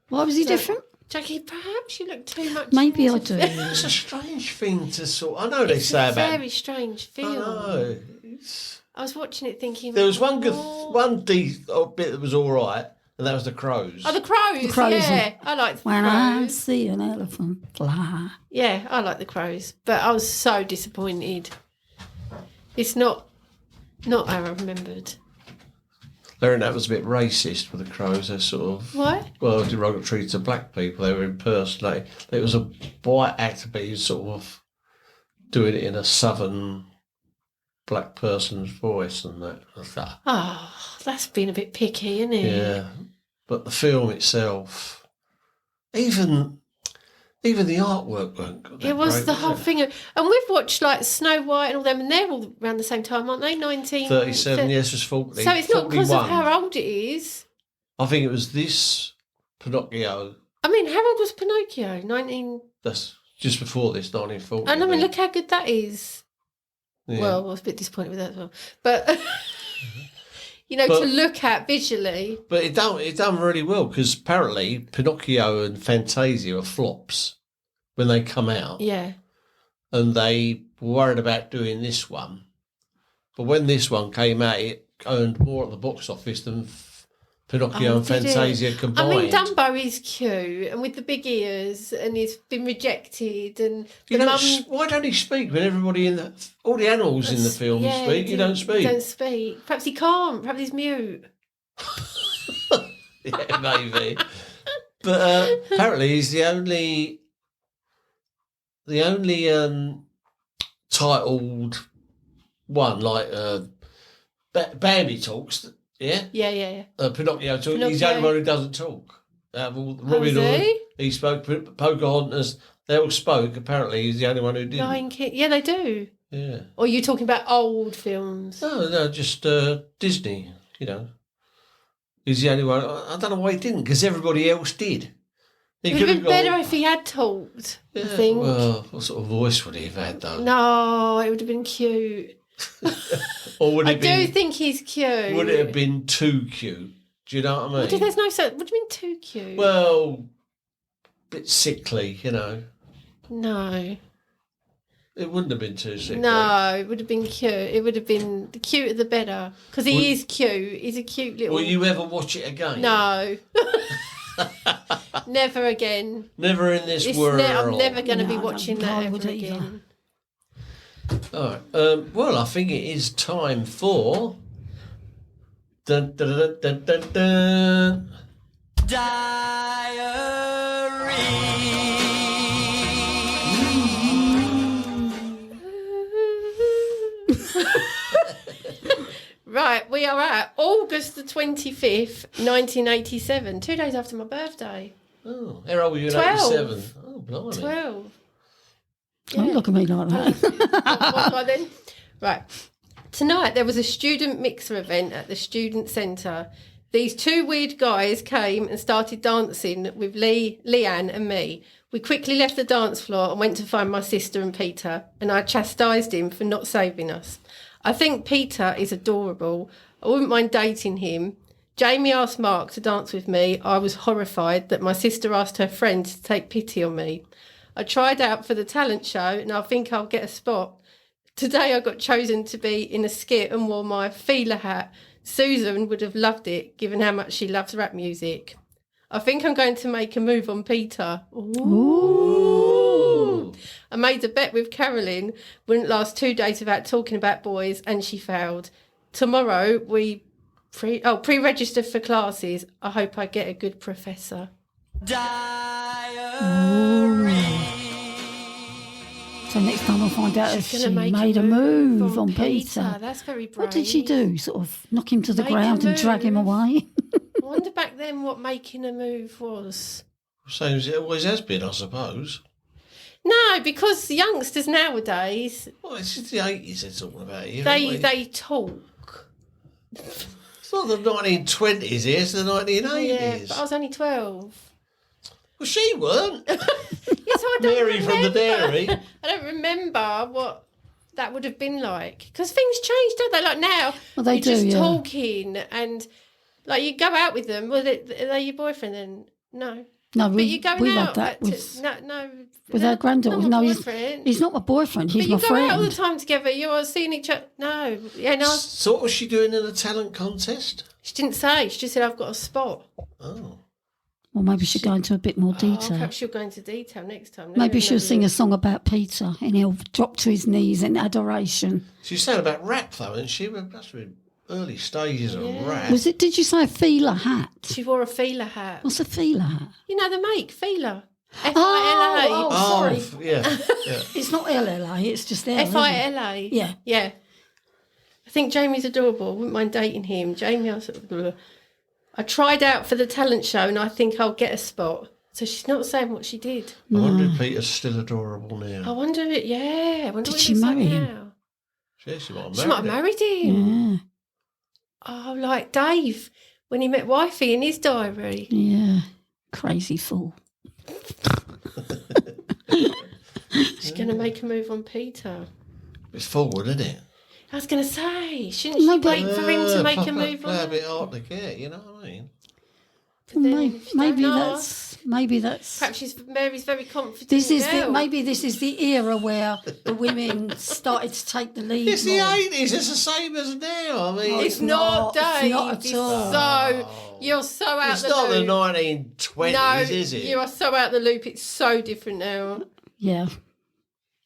Why was he different? Jackie, perhaps you look too much. Maybe I into do. It's a strange thing to sort. I know they It's say a about. very strange I film. know. I was watching it thinking There was one oh. bit that was all right, and that was the crows. Oh, the crows. The crows Yeah, I like the When I crows. see an elephant fly. Yeah, I like the crows, but I was so disappointed. It's not how I remembered. Learned that was a bit racist with the crows. They're sort of What? derogatory to black people. They were impersonating. It was a white actor, but he was sort of doing it in a southern black person's voice and that. I thought, Oh, that's been a bit picky, isn't it? yeah, but the film itself, even the artwork weren't good. It was the whole thing. And we've watched like Snow White and all them, and they're all around the same time, aren't they? 37, yes, it was 40. So it's not because of 41. how old it is. I think it was this Pinocchio. I mean, how old was Pinocchio? 19. That's just before this, 1940. And I mean, think. look how good that is. Yeah. Well, I was a bit disappointed with that as well. But, But- to look at visually. But it done really well because apparently Pinocchio and Fantasia are flops when they come out, Yeah. and they were worried about doing this one. But when this one came out, it earned more at the box office than Pinocchio and did it? Fantasia combined. I mean, Dumbo is cute and with the big ears, and he's been rejected. And You the don't mum. why don't he speak when everybody all the animals in the film Yeah, speak? You don't speak. Don't speak. Perhaps he can't. Perhaps he's mute. Yeah, maybe. But apparently he's the only titled one, like Bambi talks, yeah? Yeah. Pinocchio talks. He's the only Pinocchio. one who doesn't talk. Robin is Hood, he? he spoke, Pocahontas, they all spoke. Apparently he's the only one who didn't. Lion King. Yeah, they do. Yeah. Or are you talking about old films? No, just Disney, He's the only one. I don't know why he didn't, because everybody else did. He It would could have have been better gone. if he had talked, I Yeah, think. well, what sort of voice would he have had, though? No, it would have been cute. Or would I it do been? think he's cute. Would it have been too cute? Do you know what I mean? There's no so. What do you mean too cute? Well, bit sickly, no, It wouldn't have been too sickly. no, it would have been cute. It would have been the cuter the better, because he Would- is cute. He's a cute little. Will you ever watch it again? No, never again. Never in this world. I'm never going to be No, I watching don't that think I would ever either. again. All right. Well, I think it is time for. Dun, dun, dun, dun, dun, dun. Right, we are at August the 25th, 1987, 2 days after my birthday. Oh, how old were you in 12. 87? Oh, blimey. 12. Don't look at me like that. What by then? Right. Tonight there was a student mixer event at the student centre. These two weird guys came and started dancing with Leanne and me. We quickly left the dance floor and went to find my sister and Peter, and I chastised him for not saving us. I think Peter is adorable. I wouldn't mind dating him. Jamie asked Mark to dance with me. I was horrified that my sister asked her friend to take pity on me. I tried out for the talent show and I think I'll get a spot. Today I got chosen to be in a skit and wore my feeler hat. Susan would have loved it, given how much she loves rap music. I think I'm going to make a move on Peter. Ooh. I made a bet with Carolyn. Wouldn't last 2 days without talking about boys, and she failed. Tomorrow we pre-register for classes. I hope I get a good professor. So next time I'll find out if She's she gonna make made a move on Peter. That's very brave. What did she do? Sort of knock him to the Make a ground and drag him move. away? I wonder back then what making a move was. Same as it always has been, I suppose. No, because the youngsters nowadays, Well, it's the 80s they're talking about here. they talk. It's not the 1920s here, it's the 1980s. Yeah, but I was only 12. Well, she weren't. Yes, I don't Mary from the remember. dairy. I don't remember what that would have been like. Because things change, don't they? Like now, Well, they you're do, just yeah. talking and like you go out with them. Well, are they your boyfriend then? No. No, But you're going we've out had that with, with our granddaughter. Not my No, boyfriend. he's not my boyfriend. He's But you my go friend. out all the time together. You're seeing each other. No, yeah, no. So what was she doing in a talent contest? She didn't say. She just said, "I've got a spot." Oh. Well, maybe she'll go into a bit more Oh, detail. perhaps she'll go into detail next time. Maybe she'll sing a song about Peter and he'll drop to his knees in adoration. She's saying about rap, though, and she must have been early stages of rap. Was it? Did you say a feeler hat? She wore a feeler hat. What's a feeler hat? You know the make feeler. Oh, F-I-L-A. sorry. Yeah. It's not LLA. It's just there. isn't it? F-I-L-A. Yeah. Yeah. I think Jamie's adorable. Wouldn't mind dating him. Jamie, I tried out for the talent show and I think I'll get a spot. So she's not saying what she did. I wonder if Peter's still adorable now. I wonder I wonder Did what she he's like marry him? now. Yeah, she might have She might have married married him. Yeah. Oh, like Dave when he met Wifey in his diary. Yeah. Crazy fool. She's going to make a move on Peter. It's forward, isn't it? I was going to say, shouldn't she No, but- wait for him to make a move Play a on bit her? hard to get, you know what I mean? But then if you don't ask, Maybe that's perhaps Mary's very confident. this is girl. maybe this is the era where the women started to take the lead. It's the more. 80s, it's the same as now. I mean, It's not, It's Dave. not at It's all. so you're so out it's the not the loop. 1920s, No, is it? you are so out the loop. It's so different now. Yeah,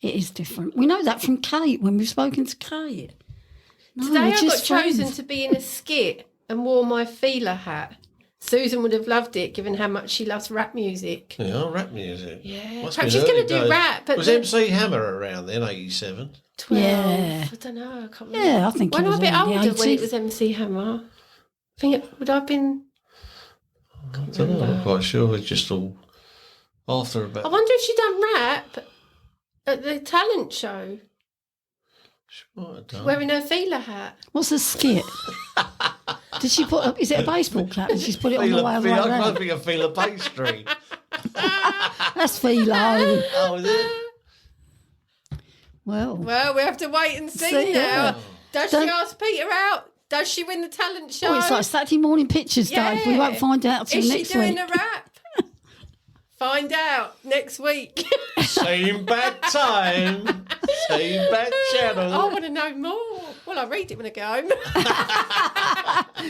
it is different. We know that from Kate when we've spoken to Kate. No, Today we're I got just chosen friends. to be in a skit and wore my feeler hat. Susan would have loved it, given how much she loves rap music. Yeah, rap music. Yeah, Must perhaps be she's going early to do days. rap. But Was the MC Hammer around then, 87? 12. Yeah. I don't know. I can't remember. Yeah, I think When it I was was a bit around the older, when it 80s. was MC Hammer, I think would I have been? I don't know, I'm quite sure. It's just all after I about. wonder if she done rap at the talent show She might have done. wearing her feeler hat. What's a skit? Did she put up? Is it a baseball cap? And she's put it on the way I right don't round. think I feel a pastry. That's philo. Oh, is it? Well, Well, we have to wait and see See, now. yeah. Does Don't- she ask Peter out? Does she win the talent show? oh, it's like Saturday morning pictures, Dave. We won't find out till Is she next doing week. a rap? Find out next week. Same bad time, same bad channel. I want to know more. Well, I'll read it when I go home.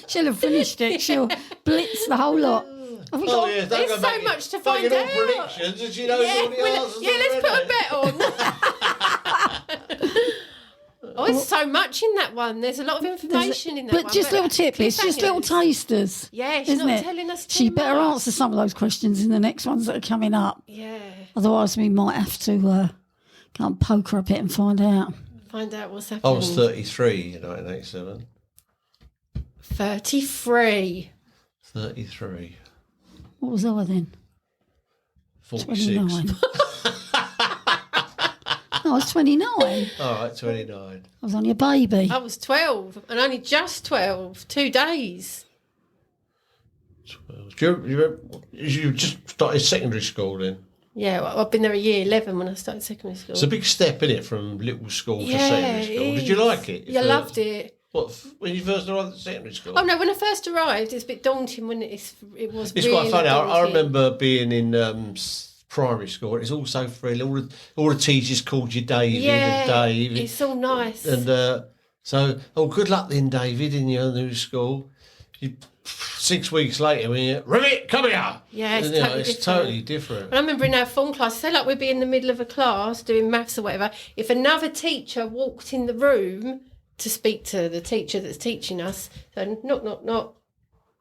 She'll have finished it. She'll blitz the whole lot. Have we Oh, got- yeah, don't There's go so making- much to find making out. all predictions and she knows all the answers. let's put a bet on. Oh, there's so much in that one. There's a lot of information in that one. But just little tidbits, just little cliffhangers. tasters. Yeah, she's isn't not it? telling us too She better much. answer some of those questions in the next ones that are coming up. Yeah. Otherwise, we might have to go and poke her a bit and find out. Find out what's I happening. was 33 in 1987. 33. 33. What was I then? 46. 29. I was 29. All right, 29. I was only a baby. I was 12 and only just 12. 2 days. 12. Do you remember, you just started secondary school then? Yeah, well, I've been there a year 11 when I started secondary school. It's a big step, in it, from little school to Yeah, secondary school. it Did you is. like it? Yeah, I loved it. What, when you first arrived at secondary school? Oh no, when I first arrived, it's a bit daunting when it was. It's really quite funny. I daunting. remember being in primary school. It's all so friendly. All the teachers called you David and Dave. It's all nice. And so, good luck then, David, in your new school. 6 weeks later, when you Rivet, come here. Yeah, it's And, totally it's different. totally different. And I remember in our form class, say like we'd be in the middle of a class doing maths or whatever. If another teacher walked in the room to speak to the teacher that's teaching us, so knock, knock, knock,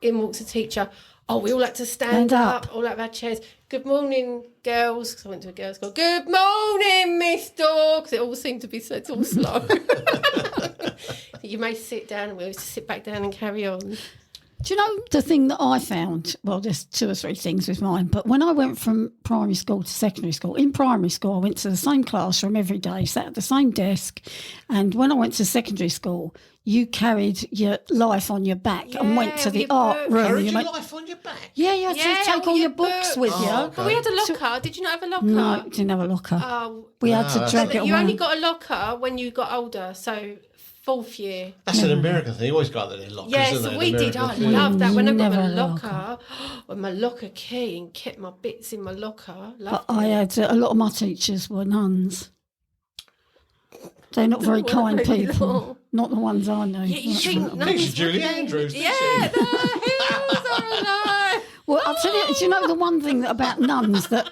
in walks the teacher. Oh, we all had to stand up, all out of our chairs. Good morning, girls. Because I went to a girls' school. Good morning, Miss Dog. Because it all seemed to be so, it's all slow. You may sit down, and we always sit back down and carry on. Do you know the thing that I found? Well, there's 2 or 3 things with mine, but when I went from primary school to secondary school, in primary school I went to the same classroom every day, sat at the same desk, and when I went to secondary school, you carried your life on your back and went to the your art book. room. Carried You your went- life on your back. Yeah, you had to take all your books with you. Oh, But we had a locker. Did you not have a locker? No, didn't have a locker. Oh, We had to drag but it you around. only got a locker when you got older, so 4th year. That's an American thing. You always got that in lockers, Yes, isn't it? we An did. American I thing. loved that. When I got Never my a locker. locker, with my locker key and kept my bits in my locker. But Loved I it. had a lot of my teachers were nuns. They're not very kind really people. not. Not the ones I know. Yeah, you think Picture nuns Julie would be- Andrews, didn't Yeah, she? the hills are alive. Well, I'll tell you, do you know the one thing about nuns that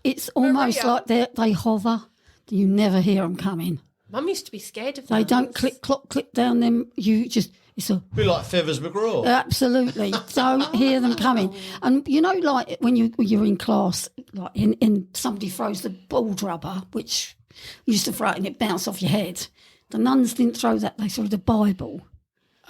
it's almost Maria. like they hover. You never hear them coming. Mum used to be scared of They don't nuns. click down them. It's a Be like Feathers McGraw. absolutely don't hear them coming. And you know, like when you're in class, like in somebody throws the bald rubber, which used to throw it and it bounced off your head. The nuns didn't throw that; they threw the Bible.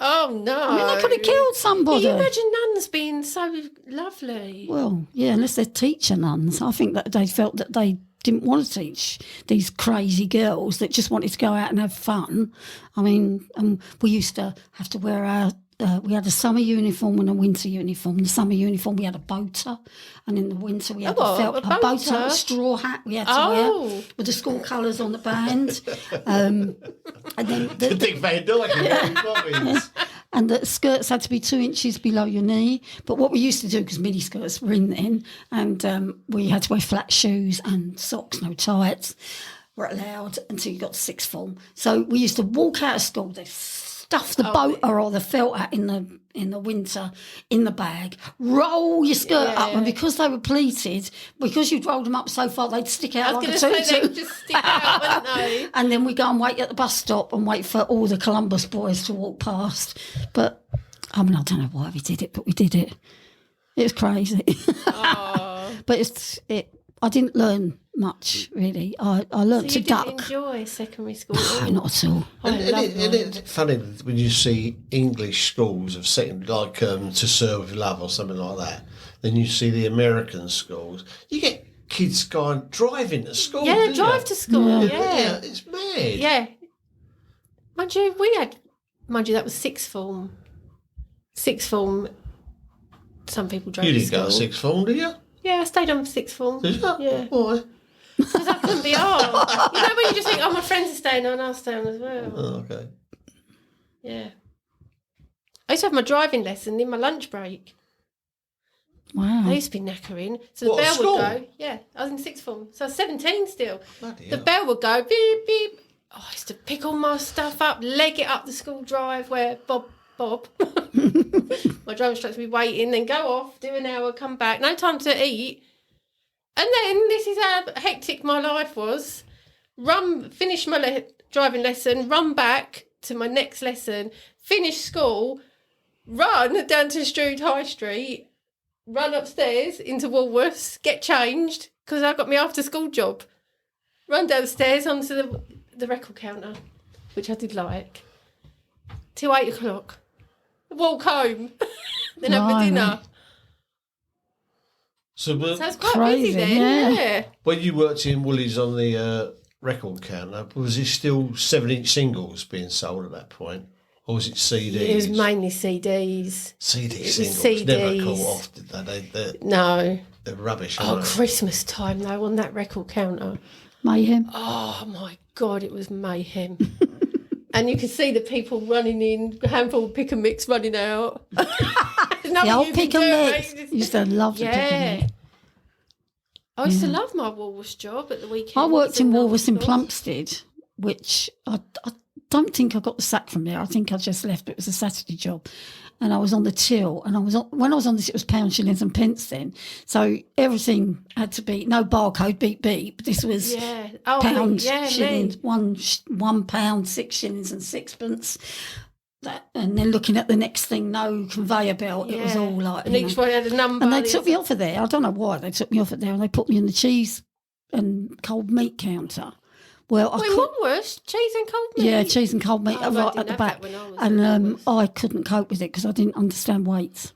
Oh, no. I mean, they could have killed somebody. Can you imagine nuns being so lovely? Well, yeah, unless they're teacher nuns. I think that they felt that they didn't want to teach these crazy girls that just wanted to go out and have fun. I mean, we used to have to wear our... we had a summer uniform and a winter uniform. The summer uniform, we had a boater, and in the winter we had A what? a A boater, boater? a straw hat we had to Oh. wear with the school colours on the band. And then The Dick Van Dyke and Mary Poppins. and the skirts had to be 2 inches below your knee. But what we used to do, because mini skirts were in then, and we had to wear flat shoes and socks, no tights, were allowed until you got to sixth form. So we used to walk out of school, they stuff the boater or the felt hat in the winter in the bag, roll your skirt up, and because they were pleated, because you'd rolled them up so far, they'd stick I out was like a going to say they tutu. would just stick out, wouldn't they? And then we go and wait at the bus stop and wait for all the Columbus boys to walk past. But, I mean, I don't know why we did it, but we did it. It was crazy. But I didn't learn much, really. I learned So you to duck. didn't enjoy secondary school? No, not at all. I love And it's funny when you see English schools of second, like To Serve With Love or something like that, then you see the American schools. You get kids going driving to school. Yeah, don't drive you? to school. Yeah. It's mad. Yeah. Mind you, that was sixth form. Sixth form, some people drove You to didn't school. go to sixth form, did you? Yeah, I stayed on sixth form. Did you? Yeah. Why? Because I couldn't be on. You know when you just think, oh, my friends are staying on, I'll stay on as well. Oh, okay. Yeah. I used to have my driving lesson in my lunch break. Wow. I used to be knackering. So the What, at bell school? would go. Yeah, I was in sixth form. So I was 17 still. Bloody The hell. bell would go, beep, beep. Oh, I used to pick all my stuff up, leg it up the school drive where Bob, my driving instructor would be waiting, then go off, do an hour, come back. No time to eat. And then, this is how hectic my life was. Finish my driving lesson, run back to my next lesson, finish school, run down to Strood High Street, run upstairs into Woolworths, get changed, because I got my after school job. Run downstairs onto the record counter, which I did like, till 8 o'clock. Walk home, then have my Blimey. dinner. So So it's quite Crazy, busy then, yeah. yeah. when you worked in Woolies on the record counter, was it still 7-inch singles being sold at that point? Or was it CDs? It was mainly CDs. CD was singles. Never CDs. caught off, did they? No. They're rubbish, Oh, aren't they? Christmas time though, on that record counter. Mayhem. Oh my God, it was mayhem. and you could see the people running in, handful of pick and mix running out. The old pick and mix. Used to love the pick and mix. I used to love my Woolworths job at the weekend. I worked in Woolworths in Plumstead, which I don't think I got the sack from there. I think I just left. It was a Saturday job. And I was on the till. And when I was on this, it was pounds, shillings and pence then. So everything had to be, no barcode, beep, beep. This was pounds, shillings, £1, 6 shillings and sixpence. And then looking at the next thing, no conveyor belt. It was all like... And each one had a number. And they took me off of there. I don't know why they took me off of there. And they put me in the cheese and cold meat counter. Well, Woolworths, cheese and cold meat? Yeah, cheese and cold meat right at the back. And I couldn't cope with it because I didn't understand weights.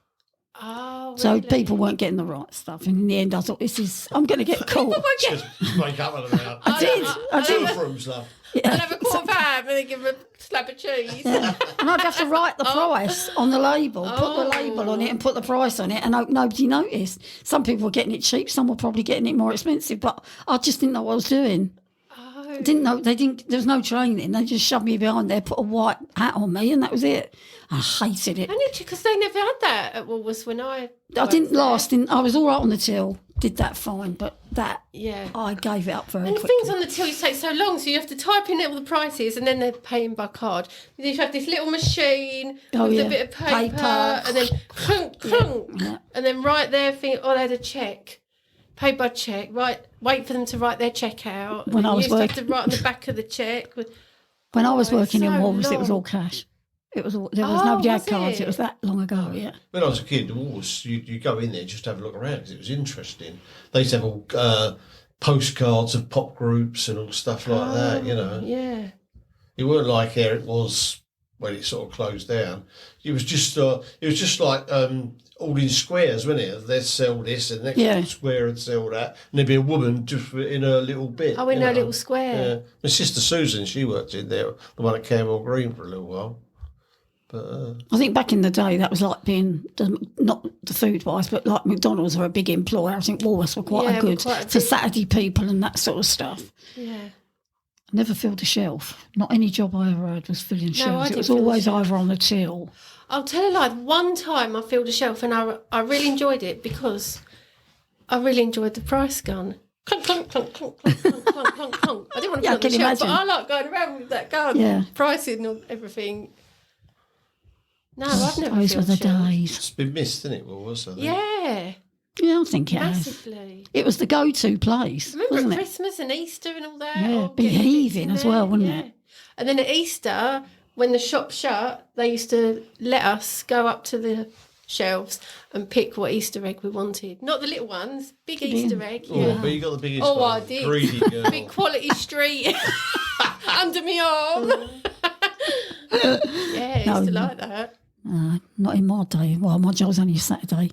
Oh, really? So people weren't getting the right stuff. And in the end, I thought, I'm going to get caught. Just make up with them out. I did. I'd have a quarter of ham and then give them a slab of cheese. Yeah. And I'd have to write the price on the label, put the label on it and put the price on it, and hope nobody noticed. Some people were getting it cheap, some were probably getting it more expensive, but I just didn't know what I was doing. I didn't know, there was no training. They just shoved me behind there, put a white hat on me, and that was it. I hated it. Because they never had that at Woolworths when I didn't last. I was all right on the till, did that fine, but I gave it up very quickly. And the things on the till take so long, so you have to type in all the prices, and then they're paying by card. You have this little machine with a bit of paper, and then clunk, clunk, and then right there, think, they had a check. Paid by check, right? Wait for them to write their check out. When I was working, have to write on the back of the check. When I was working in Woolworths, it was all cash. It was all, there was nobody had cards. It was that long ago. Yeah. When I was a kid, Woolworths, you go in there just to have a look around because it was interesting. They used to have all postcards of pop groups and all stuff like that. You know. Yeah. It weren't like here it was when it sort of closed down. It was just like all in squares, wasn't it? They'd sell this, and the next square would sell that, and there'd be a woman just in a little bit. Oh, in a little square. Yeah. My sister Susan, she worked in there, the one at Camel Green for a little while. But I think back in the day that was like being not the food wise, but like McDonald's were a big employer. I think Woolworths were quite good for Saturday people and that sort of stuff. Yeah. I never filled a shelf. Not any job I ever had was filling shelves. It was always either on the till. I'll tell a lie. One time I filled a shelf and I really enjoyed it because I really enjoyed the price gun. Clunk, clunk, clunk, clunk, clunk, clunk, clunk, clunk, clunk. I didn't want to put on the shelf, but I like going around with that gun, pricing and everything. No, I've never Those filled were the shelves. days. it's been missed, isn't it, Woolworths? I think. Yeah. Yeah, I think it has. Massively. It was the go-to place, Remember wasn't at it? Christmas and Easter and all that? Yeah, be heaving as well, wouldn't it? And then at Easter, when the shop shut, they used to let us go up to the shelves and pick what Easter egg we wanted. Not the little ones, big Easter egg. Oh, but you got the biggest one. I did. Greedy girl. Big Quality Street under my arm. I used to like that. Not in my day. Well, my job was only Saturday.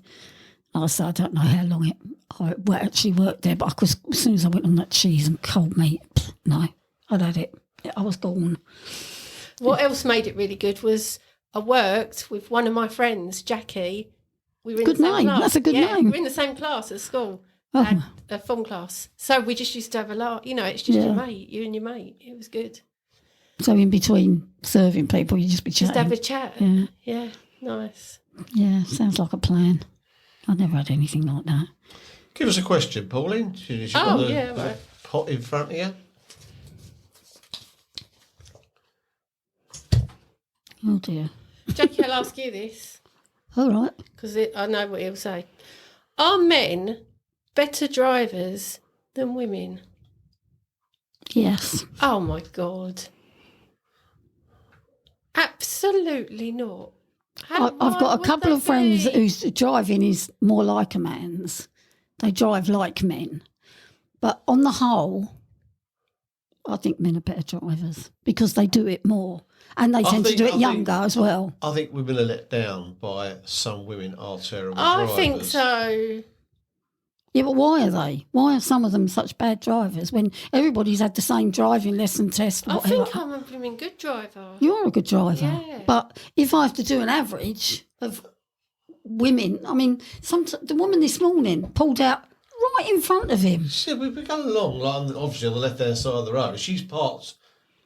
Like I said, I don't know how long I actually worked there, but as soon as I went on that cheese and cold meat, no, I'd had it. I was gone. What else made it really good was I worked with one of my friends, Jackie. We were in Good the same name. class. That's a good name. We were in the same class at school, a fun class. So we just used to have a laugh. You know, it's just your mate, you and your mate. It was good. So in between serving people, you just be chatting. Just have a chat. Yeah, nice. Yeah, sounds like a plan. I never had anything like that. Give us a question, Pauline. You've got the right. pot in front of you. Oh dear. Jackie, I'll ask you this All right. because I know what he'll say. Are men better drivers than women? Yes. Oh my God. Absolutely not. I've got a couple of friends whose driving is more like a man's. They drive like men. But on the whole, I think men are better drivers because they do it more. And they tend to do it younger as well. I think women are let down by some women are terrible drivers. I think so. Yeah, but why are they? Why are some of them such bad drivers when everybody's had the same driving lesson test? I Whatever. think I'm a blooming good driver. You're a good driver. Yeah. But if I have to do an average of women, I mean, the woman this morning pulled out right in front of him. See, we've been going along, like obviously on the left-hand side of the road. She's parked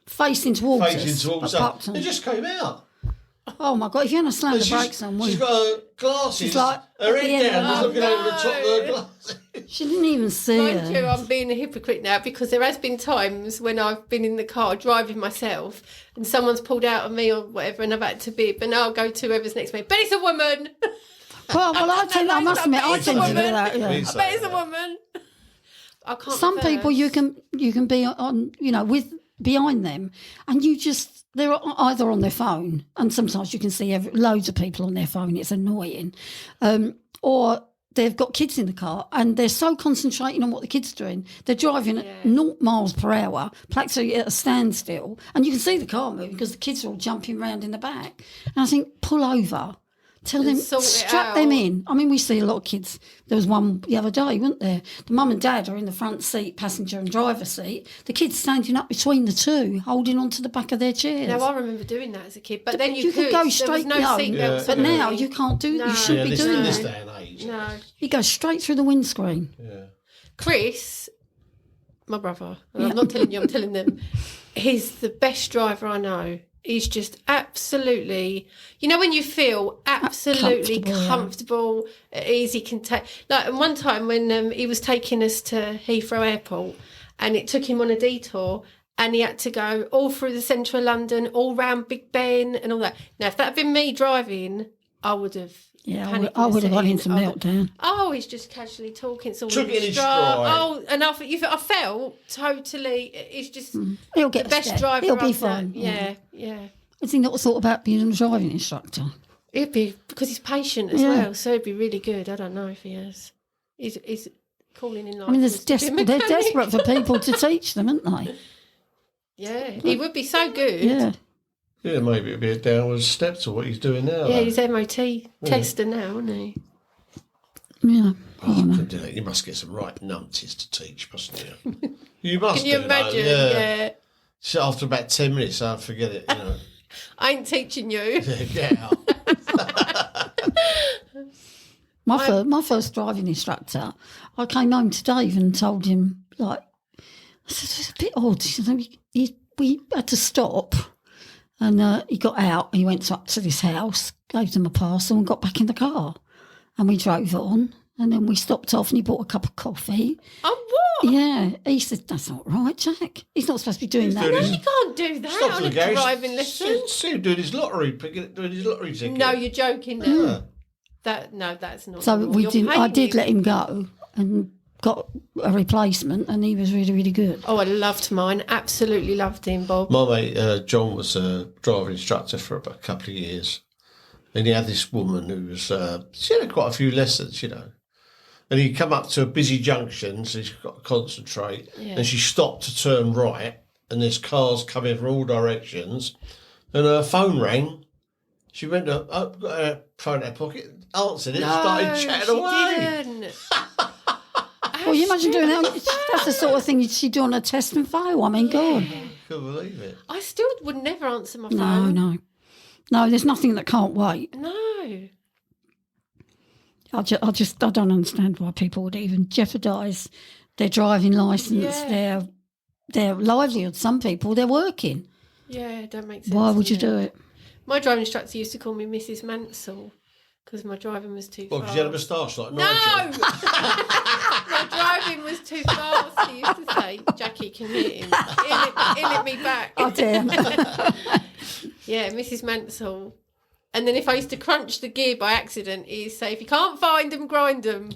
facing towards us. us. It just came out. Oh my God! If you hadn't slammed the brakes on, she's got her glasses. She's like, her head down, Oh, looking over the top of her glasses. she didn't even see Mind you, it. I'm being a hypocrite now because there has been times when I've been in the car driving myself and someone's pulled out of me or whatever and I've had to bib and I'll go to whoever's next to me. But it's a woman. Well, I must admit, I tend to do that. Yeah. I bet it's a woman. I can't. Some reverse. people you can be on, with behind them, and they're either on their phone, and sometimes you can see loads of people on their phone. It's annoying, or they've got kids in the car and they're so concentrating on what the kids are doing. They're driving at 0 miles per hour, practically at a standstill, and you can see the car moving because the kids are all jumping around in the back. And I think, pull over. Tell them, strap them in. I mean, we see a lot of kids. There was one the other day, wasn't there? The mum and dad are in the front seat, passenger and driver seat. The kids standing up between the two, holding onto the back of their chairs. Now, I remember doing that as a kid, but then you could go straight. There was no seatbelts. But now you can't do. You shouldn't be doing this that. day and age. No. You go straight through the windscreen. Yeah. Chris, my brother, and I'm not telling you, I'm telling them, he's the best driver I know. He's just absolutely, when you feel absolutely comfortable, at ease, he can take. Like, and one time when he was taking us to Heathrow Airport and it took him on a detour and he had to go all through the centre of London, all round Big Ben and all that. Now, if that had been me driving, I would have. Yeah, I would have gone into meltdown. Oh, he's just casually talking. It's all Took it in his stride. stride. Oh, and I felt totally. He's just He'll get the best step. driver. He'll be I've fine. known. Yeah. Has he not thought about being a driving instructor? He'd be, because he's patient as well, so he'd be really good. I don't know if he has. He's calling in life. I mean, they're desperate for people to teach them, aren't they? Yeah, he would be so good. Yeah. Yeah, maybe it'd be a downward step to what he's doing now. Yeah, he's MOT tester now, isn't he? Yeah. You must get some right numpties to teach, mustn't you? You must. Can you imagine? Yeah. So after about 10 minutes, I'll forget it. I ain't teaching you. Get out. My first driving instructor, I came home to Dave and told him, I said, it's a bit odd. We had to stop. And he got out, he went up to this house, gave them a parcel and got back in the car. And we drove on and then we stopped off and he bought a cup of coffee. Oh, what? Yeah. He said, that's not right, Jack. He's not supposed to be doing that. No, you can't do that Stop on for a the garage. driving lesson. See him doing his lottery ticket. No, you're joking now. That's not. So normal. we You're didn't. I paying did him. let him go and got a replacement and he was really, really good. Oh, I loved mine. Absolutely loved him, Bob. My mate John was a driving instructor for about a couple of years. And he had this woman who was, she had quite a few lessons, And he'd come up to a busy junction, so he's got to concentrate. Yeah. And she stopped to turn right, and there's cars coming from all directions. And her phone rang. She went to got her phone in her pocket, answered it, started chatting away. Didn't. Well, you imagine doing that. That's the sort of thing she'd do on a test and fail. I mean, God. Couldn't believe it. I still would never answer my phone. No, there's nothing that can't wait. No. I don't understand why people would even jeopardise their driving licence, their livelihood. Some people, they're working. Yeah, it don't make sense. Why would you do it? My driving instructor used to call me Mrs. Mansell because my driving was too Well, fast. because you had a moustache like No! Nigel. My driving was too fast, he used to say. Jackie can hit him. He'll hit me back. Oh, dear. Yeah, Mrs. Mansell. And then if I used to crunch the gear by accident, he'd say, if you can't find them, grind them.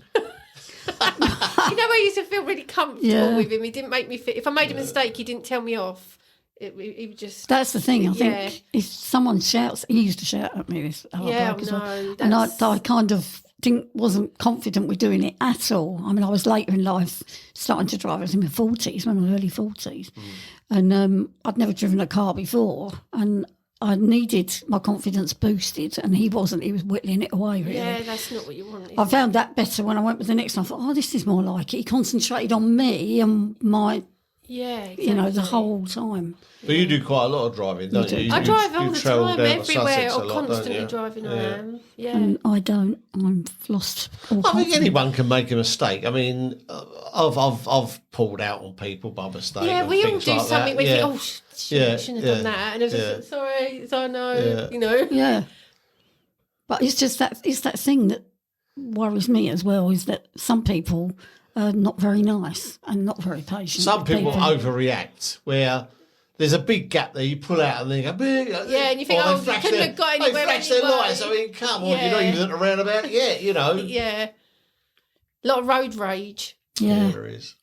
I used to feel really comfortable with him. He didn't make me fit. If I made a mistake, he didn't tell me off. He would just... That's the thing. I think if someone shouts, he used to shout at me. As well. And I kind of wasn't confident with doing it at all. I mean, I was later in life starting to drive. I was in my 40s, when I was early 40s. And I'd never driven a car before. And I needed my confidence boosted, and he wasn't. He was whittling it away, really. Yeah, that's not what you want. I found that better when I went with the next one. I thought, this is more like it. He concentrated on me and my Yeah, exactly. you know, the whole time. But you do quite a lot of driving, don't you? I drive all the travel time, down to everywhere, Sussex a or lot, don't constantly you? driving I am. Yeah. And I don't. I've lost all I think confidence. anyone can make a mistake. I mean, I've pulled out on people by mistake. Yeah, and we all things do like something. that. We yeah. think, oh, shouldn't have done that. And it's just, sorry, I know, you know. Yeah. But it's just that thing that worries me as well, is that some people are not very nice and not very patient. Some with people overreact where there's a big gap there. You pull out and then you go, Yeah, and you think, or oh, you couldn't have got anywhere They flash their anyway. lights. I mean, come on, Yeah. you're not even at a roundabout yet, you know. Yeah. A lot of road rage. Yeah. There is.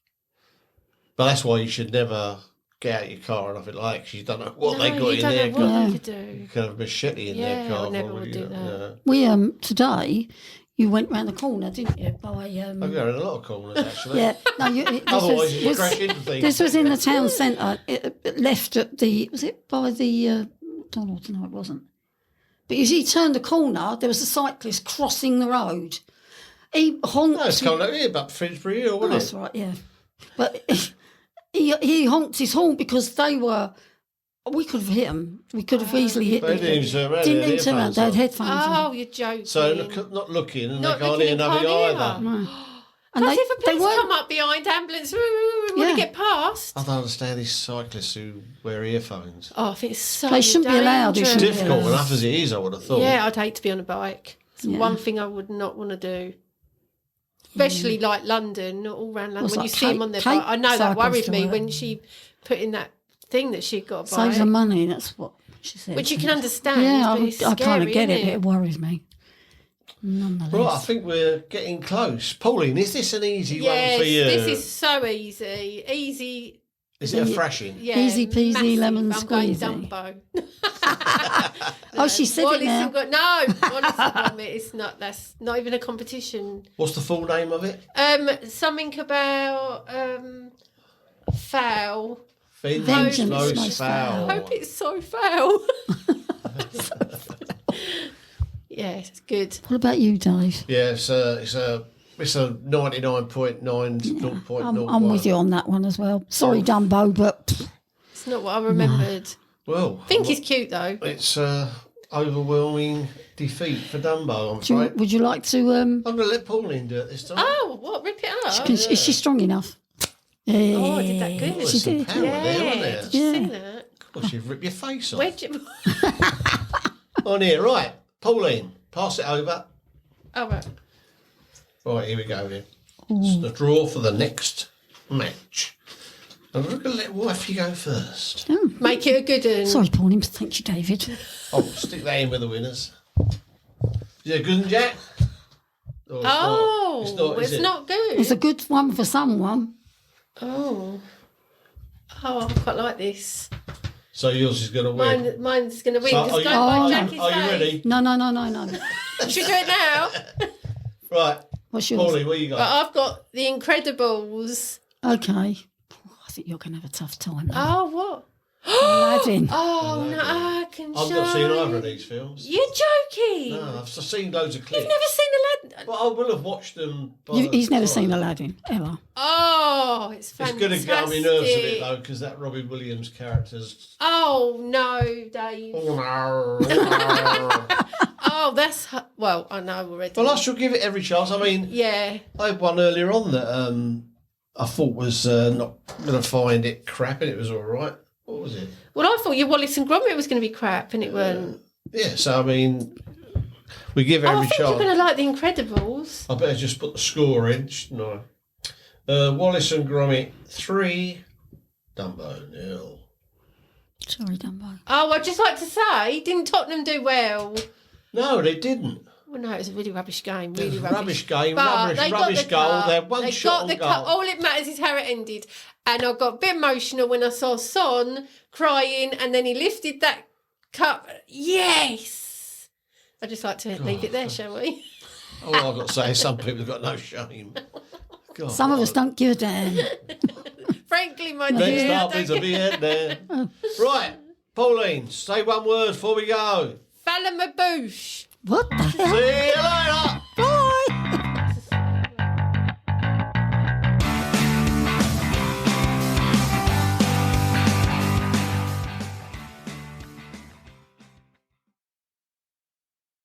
But that's why you should never get out your car or nothing like that, because you don't know what they got you in don't their know car. what Yeah. they could do. You could have a machete in Yeah, their car. I never probably, would do you know. We today you went round the corner, didn't you? By I've got in a lot of corners, actually. yeah. No, Otherwise, you crash into things. this was in the town centre. It left at was it by the McDonald's? No, it wasn't. But as he turned the corner, there was a cyclist crossing the road. He honked. No, it's coming over here, but Finsbury Hill, wasn't That's it? right, yeah. But he honked his horn because they were. We could have hit them. We could have easily hit They them. didn't even turn around. Didn't they had even turn around. They had headphones headphones on. Oh, you're joking. So not looking, and Not they can't looking hear and nothing can't either. hear. And Plus, if a police weren't- come up behind ambulance, we want Yeah. to get past. I don't understand these cyclists who wear earphones. Oh, I think it's so They shouldn't be allowed, they dangerous. shouldn't be Difficult allowed. enough as it is, I would have thought. Yeah, I'd hate to be on a bike. It's Yeah. one thing I would not want to do. Especially like London, all around London. Well, it's When like you see them on their Kate bike. I know that cycles worried to me work. when she put in that thing that she'd got a bike. Saves her money. That's what she said. Which you can understand. Yeah, but it's I kind scary, of get it. isn't It worries me. Nonetheless. Right, I think we're getting close. Pauline, is this an easy Yes, one for you? this is so easy. Easy. Is it a thrashing? Yeah, Easy peasy, massive. lemon I'm going squeezy. Dumbo. Oh, she said Wallace it now. and no, Wallace and Gromit. It's not. That's not even a competition. What's the full name of it? Something about foul. Vengeance Most most Fowl. I hope it's so foul. Yeah, it's good. What about you, Dave? Yeah, it's a 99.9.0.01. I'm with you on that one as well. Sorry, Dumbo, but It's not what I remembered. Well, I think he's cute though. it's overwhelming defeat for Dumbo, I'm do you, afraid. would you like to? I'm going to let Pauline do it this time. Oh, what? Rip it up? Is she strong enough? Yeah, Oh, I did that good. There's she some did. power there, wasn't there? Did you Yeah. see that? Well, she'd rip your face off. Where'd you... On here, right. Pauline, pass it over. Oh, right. Right, here we go then. It's the draw for the next match. I'm going to let wifey go first. Make it a good one. Sorry, Pauline. Thank you, David. Oh, stick that in with the winners. Is it a good one, Jack? Or Oh, it's not, is it's it? not good. It's a good one for someone. Oh, I quite like this. So yours is going to win. Mine's going to win. So Just are you, go by are Jackie's you, are you face. ready? No. Should we do it now? Right. What's yours? Pauline, what you got? I've got The Incredibles. Okay. Oh, I think you're going to have a tough time. Oh, what? Aladdin. Oh, no, I can I've not seen either of these films. You're joking. No, I've seen loads of clips. You've never seen Aladdin? But I will have watched them. He's never seen Aladdin, ever. Oh, it's It's fantastic. going to get on my nerves a bit, though, because that Robbie Williams character's... Oh, no, Dave. Well, Oh, that's... Well, I know already. I shall give it every chance. I mean, Yeah. I had one earlier on that I thought was not going to find it crap, and it was all right. What was it? Well, I thought your Wallace and Gromit was going to be crap, and it weren't. Yeah, so I mean, we give it Oh, I every think you're chance. going to like The Incredibles. I better just put the score in, shouldn't I? Wallace and Gromit 3, Dumbo 0. Sorry, Dumbo. Oh, I'd just like to say, didn't Tottenham do well? No, they didn't. Well, no, it was a really rubbish game. It was Really a rubbish. rubbish game, But they got rubbish the goal. cup. They had one They shot got on the goal. cup. All it matters is how it ended. And I got a bit emotional when I saw Son crying, and then he lifted that cup. Yes! I'd just like to leave it there, shall we? All I've got to say is some people have got no shame. God, Some of us don't give a damn. Frankly, my Next dear. up is a beard there. Right, Pauline, say one word before we go. Falamabouche. What the hell? See you later.